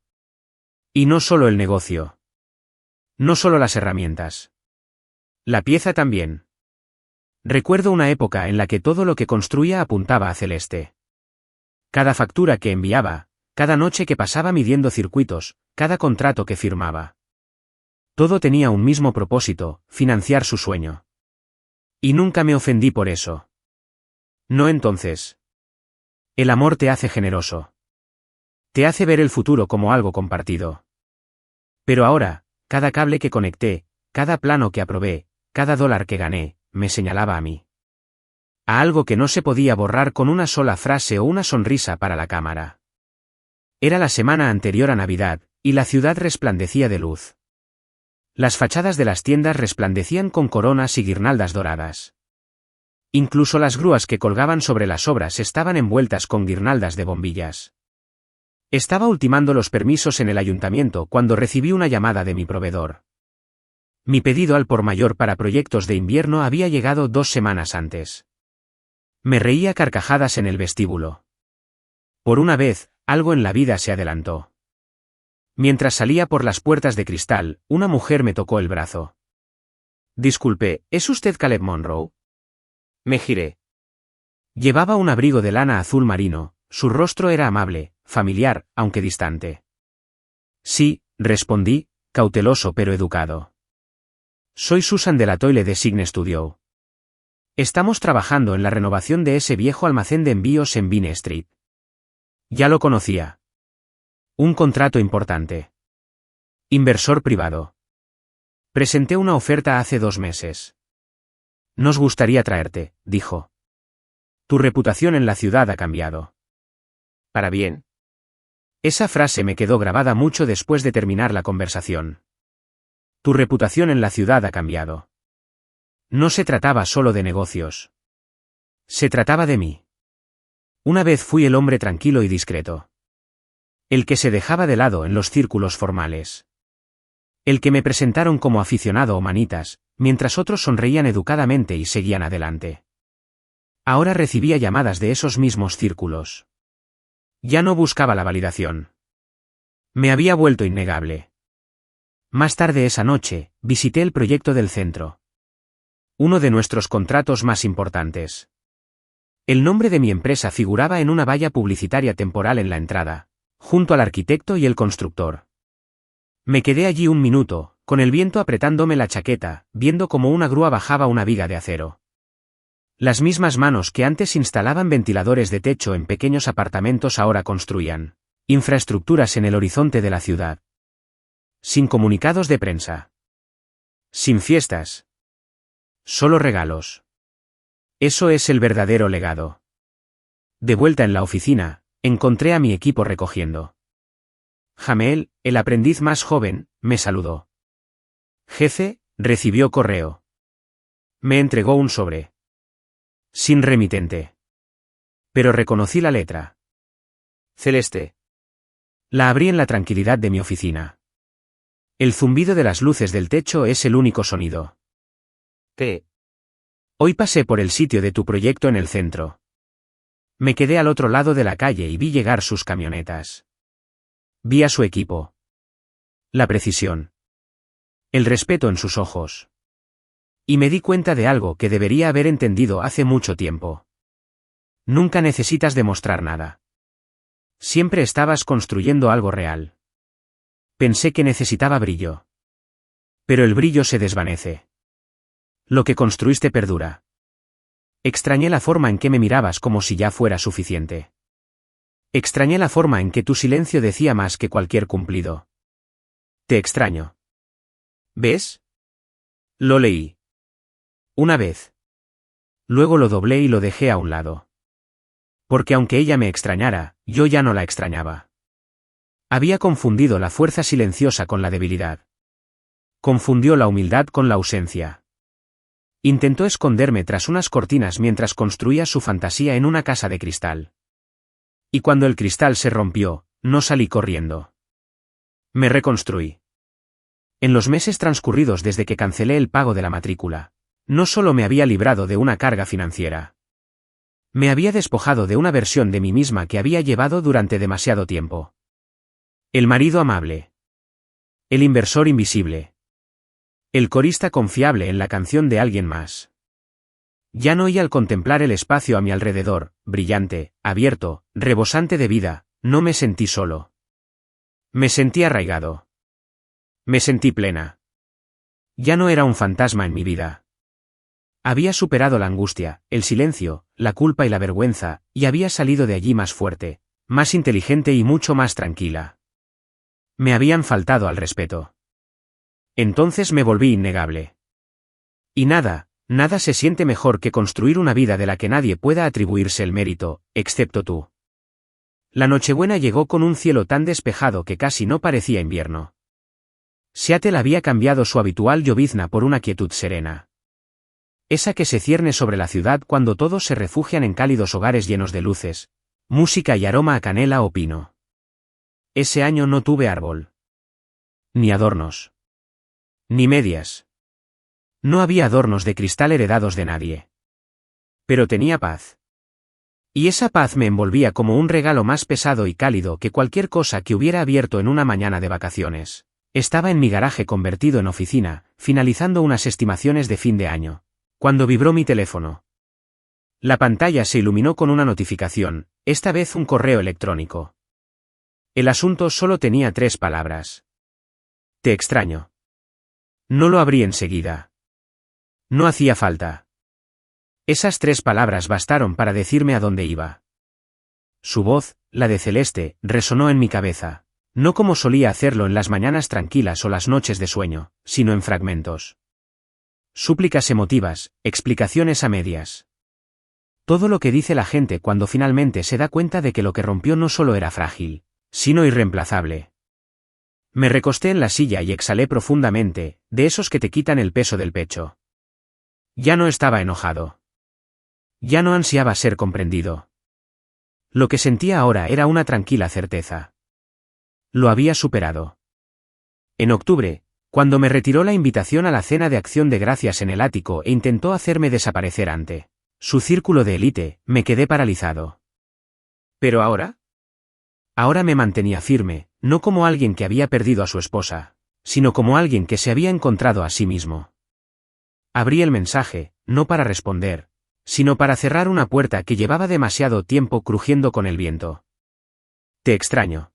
Y no solo el negocio. No solo las herramientas. La pieza también. Recuerdo una época en la que todo lo que construía apuntaba a celeste. Cada factura que enviaba, cada noche que pasaba midiendo circuitos, cada contrato que firmaba. Todo tenía un mismo propósito, financiar su sueño. Y nunca me ofendí por eso. No entonces. El amor te hace generoso. Te hace ver el futuro como algo compartido. Pero ahora, cada cable que conecté, cada plano que aprobé, cada dólar que gané, me señalaba a mí. A algo que no se podía borrar con una sola frase o una sonrisa para la cámara. Era la semana anterior a Navidad, y la ciudad resplandecía de luz. Las fachadas de las tiendas resplandecían con coronas y guirnaldas doradas. Incluso las grúas que colgaban sobre las obras estaban envueltas con guirnaldas de bombillas. Estaba ultimando los permisos en el ayuntamiento cuando recibí una llamada de mi proveedor. Mi pedido al por mayor para proyectos de invierno había llegado 2 semanas antes. Me reía a carcajadas en el vestíbulo. Por una vez, algo en la vida se adelantó. Mientras salía por las puertas de cristal, una mujer me tocó el brazo. Disculpe, ¿es usted Caleb Monroe? Me giré. Llevaba un abrigo de lana azul marino, su rostro era amable, familiar, aunque distante. Sí, respondí, cauteloso pero educado. Soy Susan de la Toile de Sign Studio. Estamos trabajando en la renovación de ese viejo almacén de envíos en Vine Street. Ya lo conocía. Un contrato importante. Inversor privado. Presenté una oferta hace 2 meses. Nos gustaría traerte, dijo. Tu reputación en la ciudad ha cambiado. Para bien. Esa frase me quedó grabada mucho después de terminar la conversación. Tu reputación en la ciudad ha cambiado. No se trataba solo de negocios. Se trataba de mí. Una vez fui el hombre tranquilo y discreto. El que se dejaba de lado en los círculos formales. El que me presentaron como aficionado o manitas, mientras otros sonreían educadamente y seguían adelante. Ahora recibía llamadas de esos mismos círculos. Ya no buscaba la validación. Me había vuelto innegable. Más tarde esa noche, visité el proyecto del centro. Uno de nuestros contratos más importantes. El nombre de mi empresa figuraba en una valla publicitaria temporal en la entrada, junto al arquitecto y el constructor. Me quedé allí 1 minuto, con el viento apretándome la chaqueta, viendo cómo una grúa bajaba una viga de acero. Las mismas manos que antes instalaban ventiladores de techo en pequeños apartamentos ahora construían Infraestructuras en el horizonte de la ciudad. Sin comunicados de prensa. Sin fiestas. Solo regalos. Eso es el verdadero legado. De vuelta en la oficina, encontré a mi equipo recogiendo. Jamel, el aprendiz más joven, me saludó. Jefe, recibió correo. Me entregó un sobre. Sin remitente. Pero reconocí la letra. Celeste. La abrí en la tranquilidad de mi oficina. El zumbido de las luces del techo es el único sonido. ¿Qué? Hoy pasé por el sitio de tu proyecto en el centro. Me quedé al otro lado de la calle y vi llegar sus camionetas. Vi a su equipo. La precisión. El respeto en sus ojos. Y me di cuenta de algo que debería haber entendido hace mucho tiempo. Nunca necesitas demostrar nada. Siempre estabas construyendo algo real. Pensé que necesitaba brillo. Pero el brillo se desvanece. Lo que construiste perdura. Extrañé la forma en que me mirabas como si ya fuera suficiente. Extrañé la forma en que tu silencio decía más que cualquier cumplido. Te extraño. ¿Ves? Lo leí. Una vez. Luego lo doblé y lo dejé a un lado. Porque aunque ella me extrañara, yo ya no la extrañaba. Había confundido la fuerza silenciosa con la debilidad. Confundió la humildad con la ausencia. Intentó esconderme tras unas cortinas mientras construía su fantasía en una casa de cristal. Y cuando el cristal se rompió, no salí corriendo. Me reconstruí. En los meses transcurridos desde que cancelé el pago de la matrícula, no solo me había librado de una carga financiera. Me había despojado de una versión de mí misma que había llevado durante demasiado tiempo. El marido amable. El inversor invisible. El corista confiable en la canción de alguien más. Ya no, y al contemplar el espacio a mi alrededor, brillante, abierto, rebosante de vida, no me sentí solo. Me sentí arraigado. Me sentí plena. Ya no era un fantasma en mi vida. Había superado la angustia, el silencio, la culpa y la vergüenza, y había salido de allí más fuerte, más inteligente y mucho más tranquila. Me habían faltado al respeto. Entonces me volví innegable. Y nada se siente mejor que construir una vida de la que nadie pueda atribuirse el mérito, excepto tú. La Nochebuena llegó con un cielo tan despejado que casi no parecía invierno. Seattle había cambiado su habitual llovizna por una quietud serena. Esa que se cierne sobre la ciudad cuando todos se refugian en cálidos hogares llenos de luces, música y aroma a canela o pino. Ese año no tuve árbol. Ni adornos. Ni medias. No había adornos de cristal heredados de nadie. Pero tenía paz. Y esa paz me envolvía como un regalo más pesado y cálido que cualquier cosa que hubiera abierto en una mañana de vacaciones. Estaba en mi garaje convertido en oficina, finalizando unas estimaciones de fin de año, cuando vibró mi teléfono. La pantalla se iluminó con una notificación, esta vez un correo electrónico. El asunto solo tenía 3 palabras. Te extraño. No lo abrí enseguida. No hacía falta. Esas 3 palabras bastaron para decirme a dónde iba. Su voz, la de Celeste, resonó en mi cabeza, no como solía hacerlo en las mañanas tranquilas o las noches de sueño, sino en fragmentos. Súplicas emotivas, explicaciones a medias. Todo lo que dice la gente cuando finalmente se da cuenta de que lo que rompió no solo era frágil, sino irreemplazable. Me recosté en la silla y exhalé profundamente, de esos que te quitan el peso del pecho. Ya no estaba enojado. Ya no ansiaba ser comprendido. Lo que sentía ahora era una tranquila certeza. Lo había superado. En octubre, cuando me retiró la invitación a la cena de acción de gracias en el ático e intentó hacerme desaparecer ante su círculo de élite, me quedé paralizado. ¿Pero ahora? Ahora me mantenía firme, no como alguien que había perdido a su esposa, sino como alguien que se había encontrado a sí mismo. Abrí el mensaje, no para responder, sino para cerrar una puerta que llevaba demasiado tiempo crujiendo con el viento. Te extraño.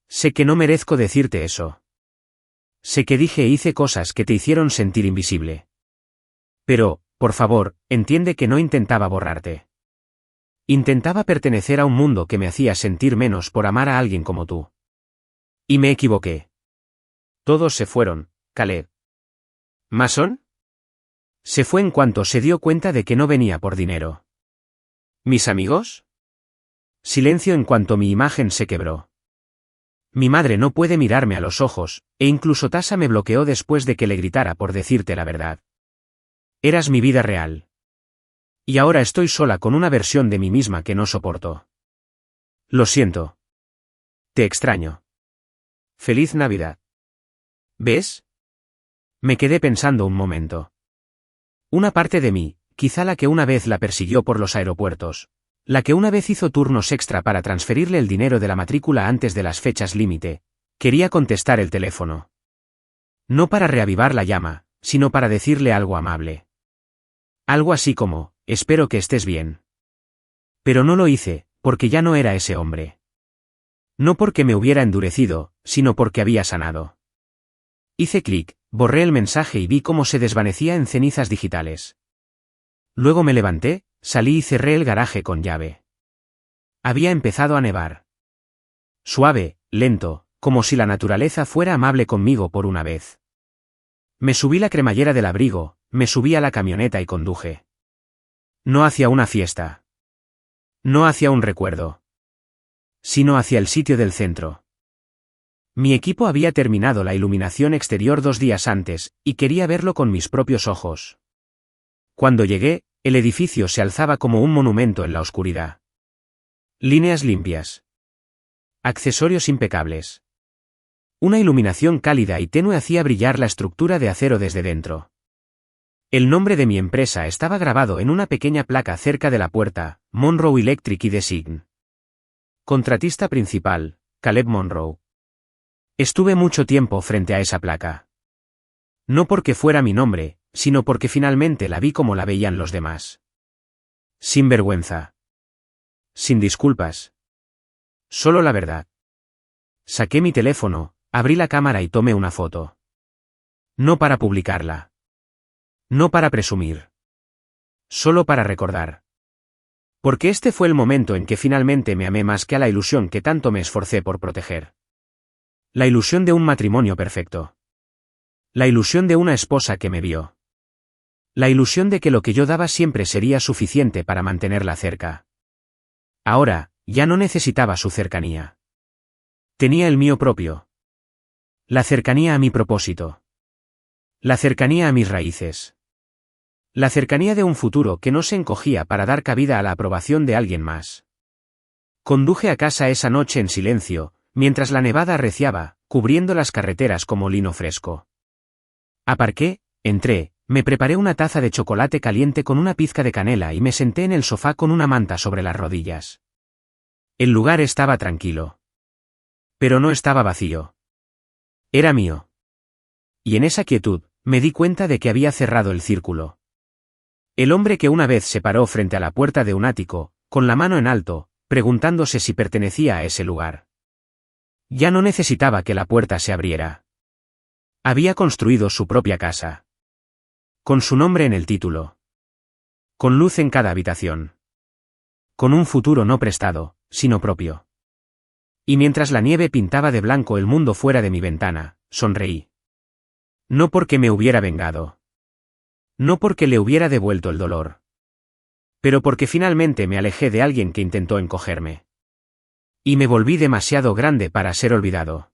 Sé que no merezco decirte eso. Sé que dije e hice cosas que te hicieron sentir invisible. Pero, por favor, entiende que no intentaba borrarte. Intentaba pertenecer a un mundo que me hacía sentir menos por amar a alguien como tú. Y me equivoqué. Todos se fueron, Caleb. ¿Mason? Se fue en cuanto se dio cuenta de que no venía por dinero. ¿Mis amigos? Silencio en cuanto mi imagen se quebró. Mi madre no puede mirarme a los ojos, e incluso Tasa me bloqueó después de que le gritara por decirte la verdad. Eras mi vida real. Y ahora estoy sola con una versión de mí misma que no soporto. Lo siento. Te extraño. Feliz Navidad. ¿Ves? Me quedé pensando un momento. Una parte de mí, quizá la que una vez la persiguió por los aeropuertos, la que una vez hizo turnos extra para transferirle el dinero de la matrícula antes de las fechas límite, quería contestar el teléfono. No para reavivar la llama, sino para decirle algo amable. Algo así como, espero que estés bien. Pero no lo hice, porque ya no era ese hombre. No porque me hubiera endurecido, sino porque había sanado. Hice clic, borré el mensaje y vi cómo se desvanecía en cenizas digitales. Luego me levanté, salí y cerré el garaje con llave. Había empezado a nevar. Suave, lento, como si la naturaleza fuera amable conmigo por una vez. Me subí la cremallera del abrigo, me subí a la camioneta y conduje. No hacia una fiesta. No hacia un recuerdo. Sino hacia el sitio del centro. Mi equipo había terminado la iluminación exterior 2 días antes, y quería verlo con mis propios ojos. Cuando llegué, el edificio se alzaba como un monumento en la oscuridad. Líneas limpias. Accesorios impecables. Una iluminación cálida y tenue hacía brillar la estructura de acero desde dentro. El nombre de mi empresa estaba grabado en una pequeña placa cerca de la puerta, Monroe Electric y Design. Contratista principal, Caleb Monroe. Estuve mucho tiempo frente a esa placa. No porque fuera mi nombre, sino porque finalmente la vi como la veían los demás. Sin vergüenza. Sin disculpas. Solo la verdad. Saqué mi teléfono, abrí la cámara y tomé una foto. No para publicarla. No para presumir. Solo para recordar. Porque este fue el momento en que finalmente me amé más que a la ilusión que tanto me esforcé por proteger. La ilusión de un matrimonio perfecto. La ilusión de una esposa que me vio. La ilusión de que lo que yo daba siempre sería suficiente para mantenerla cerca. Ahora, ya no necesitaba su cercanía. Tenía el mío propio. La cercanía a mi propósito. La cercanía a mis raíces. La cercanía de un futuro que no se encogía para dar cabida a la aprobación de alguien más. Conduje a casa esa noche en silencio, mientras la nevada arreciaba, cubriendo las carreteras como lino fresco. Aparqué, entré, me preparé una taza de chocolate caliente con una pizca de canela y me senté en el sofá con una manta sobre las rodillas. El lugar estaba tranquilo. Pero no estaba vacío. Era mío. Y en esa quietud, me di cuenta de que había cerrado el círculo. El hombre que una vez se paró frente a la puerta de un ático, con la mano en alto, preguntándose si pertenecía a ese lugar. Ya no necesitaba que la puerta se abriera. Había construido su propia casa. Con su nombre en el título. Con luz en cada habitación. Con un futuro no prestado, sino propio. Y mientras la nieve pintaba de blanco el mundo fuera de mi ventana, sonreí. No porque me hubiera vengado. No porque le hubiera devuelto el dolor. Pero porque finalmente me alejé de alguien que intentó encogerme. Y me volví demasiado grande para ser olvidado.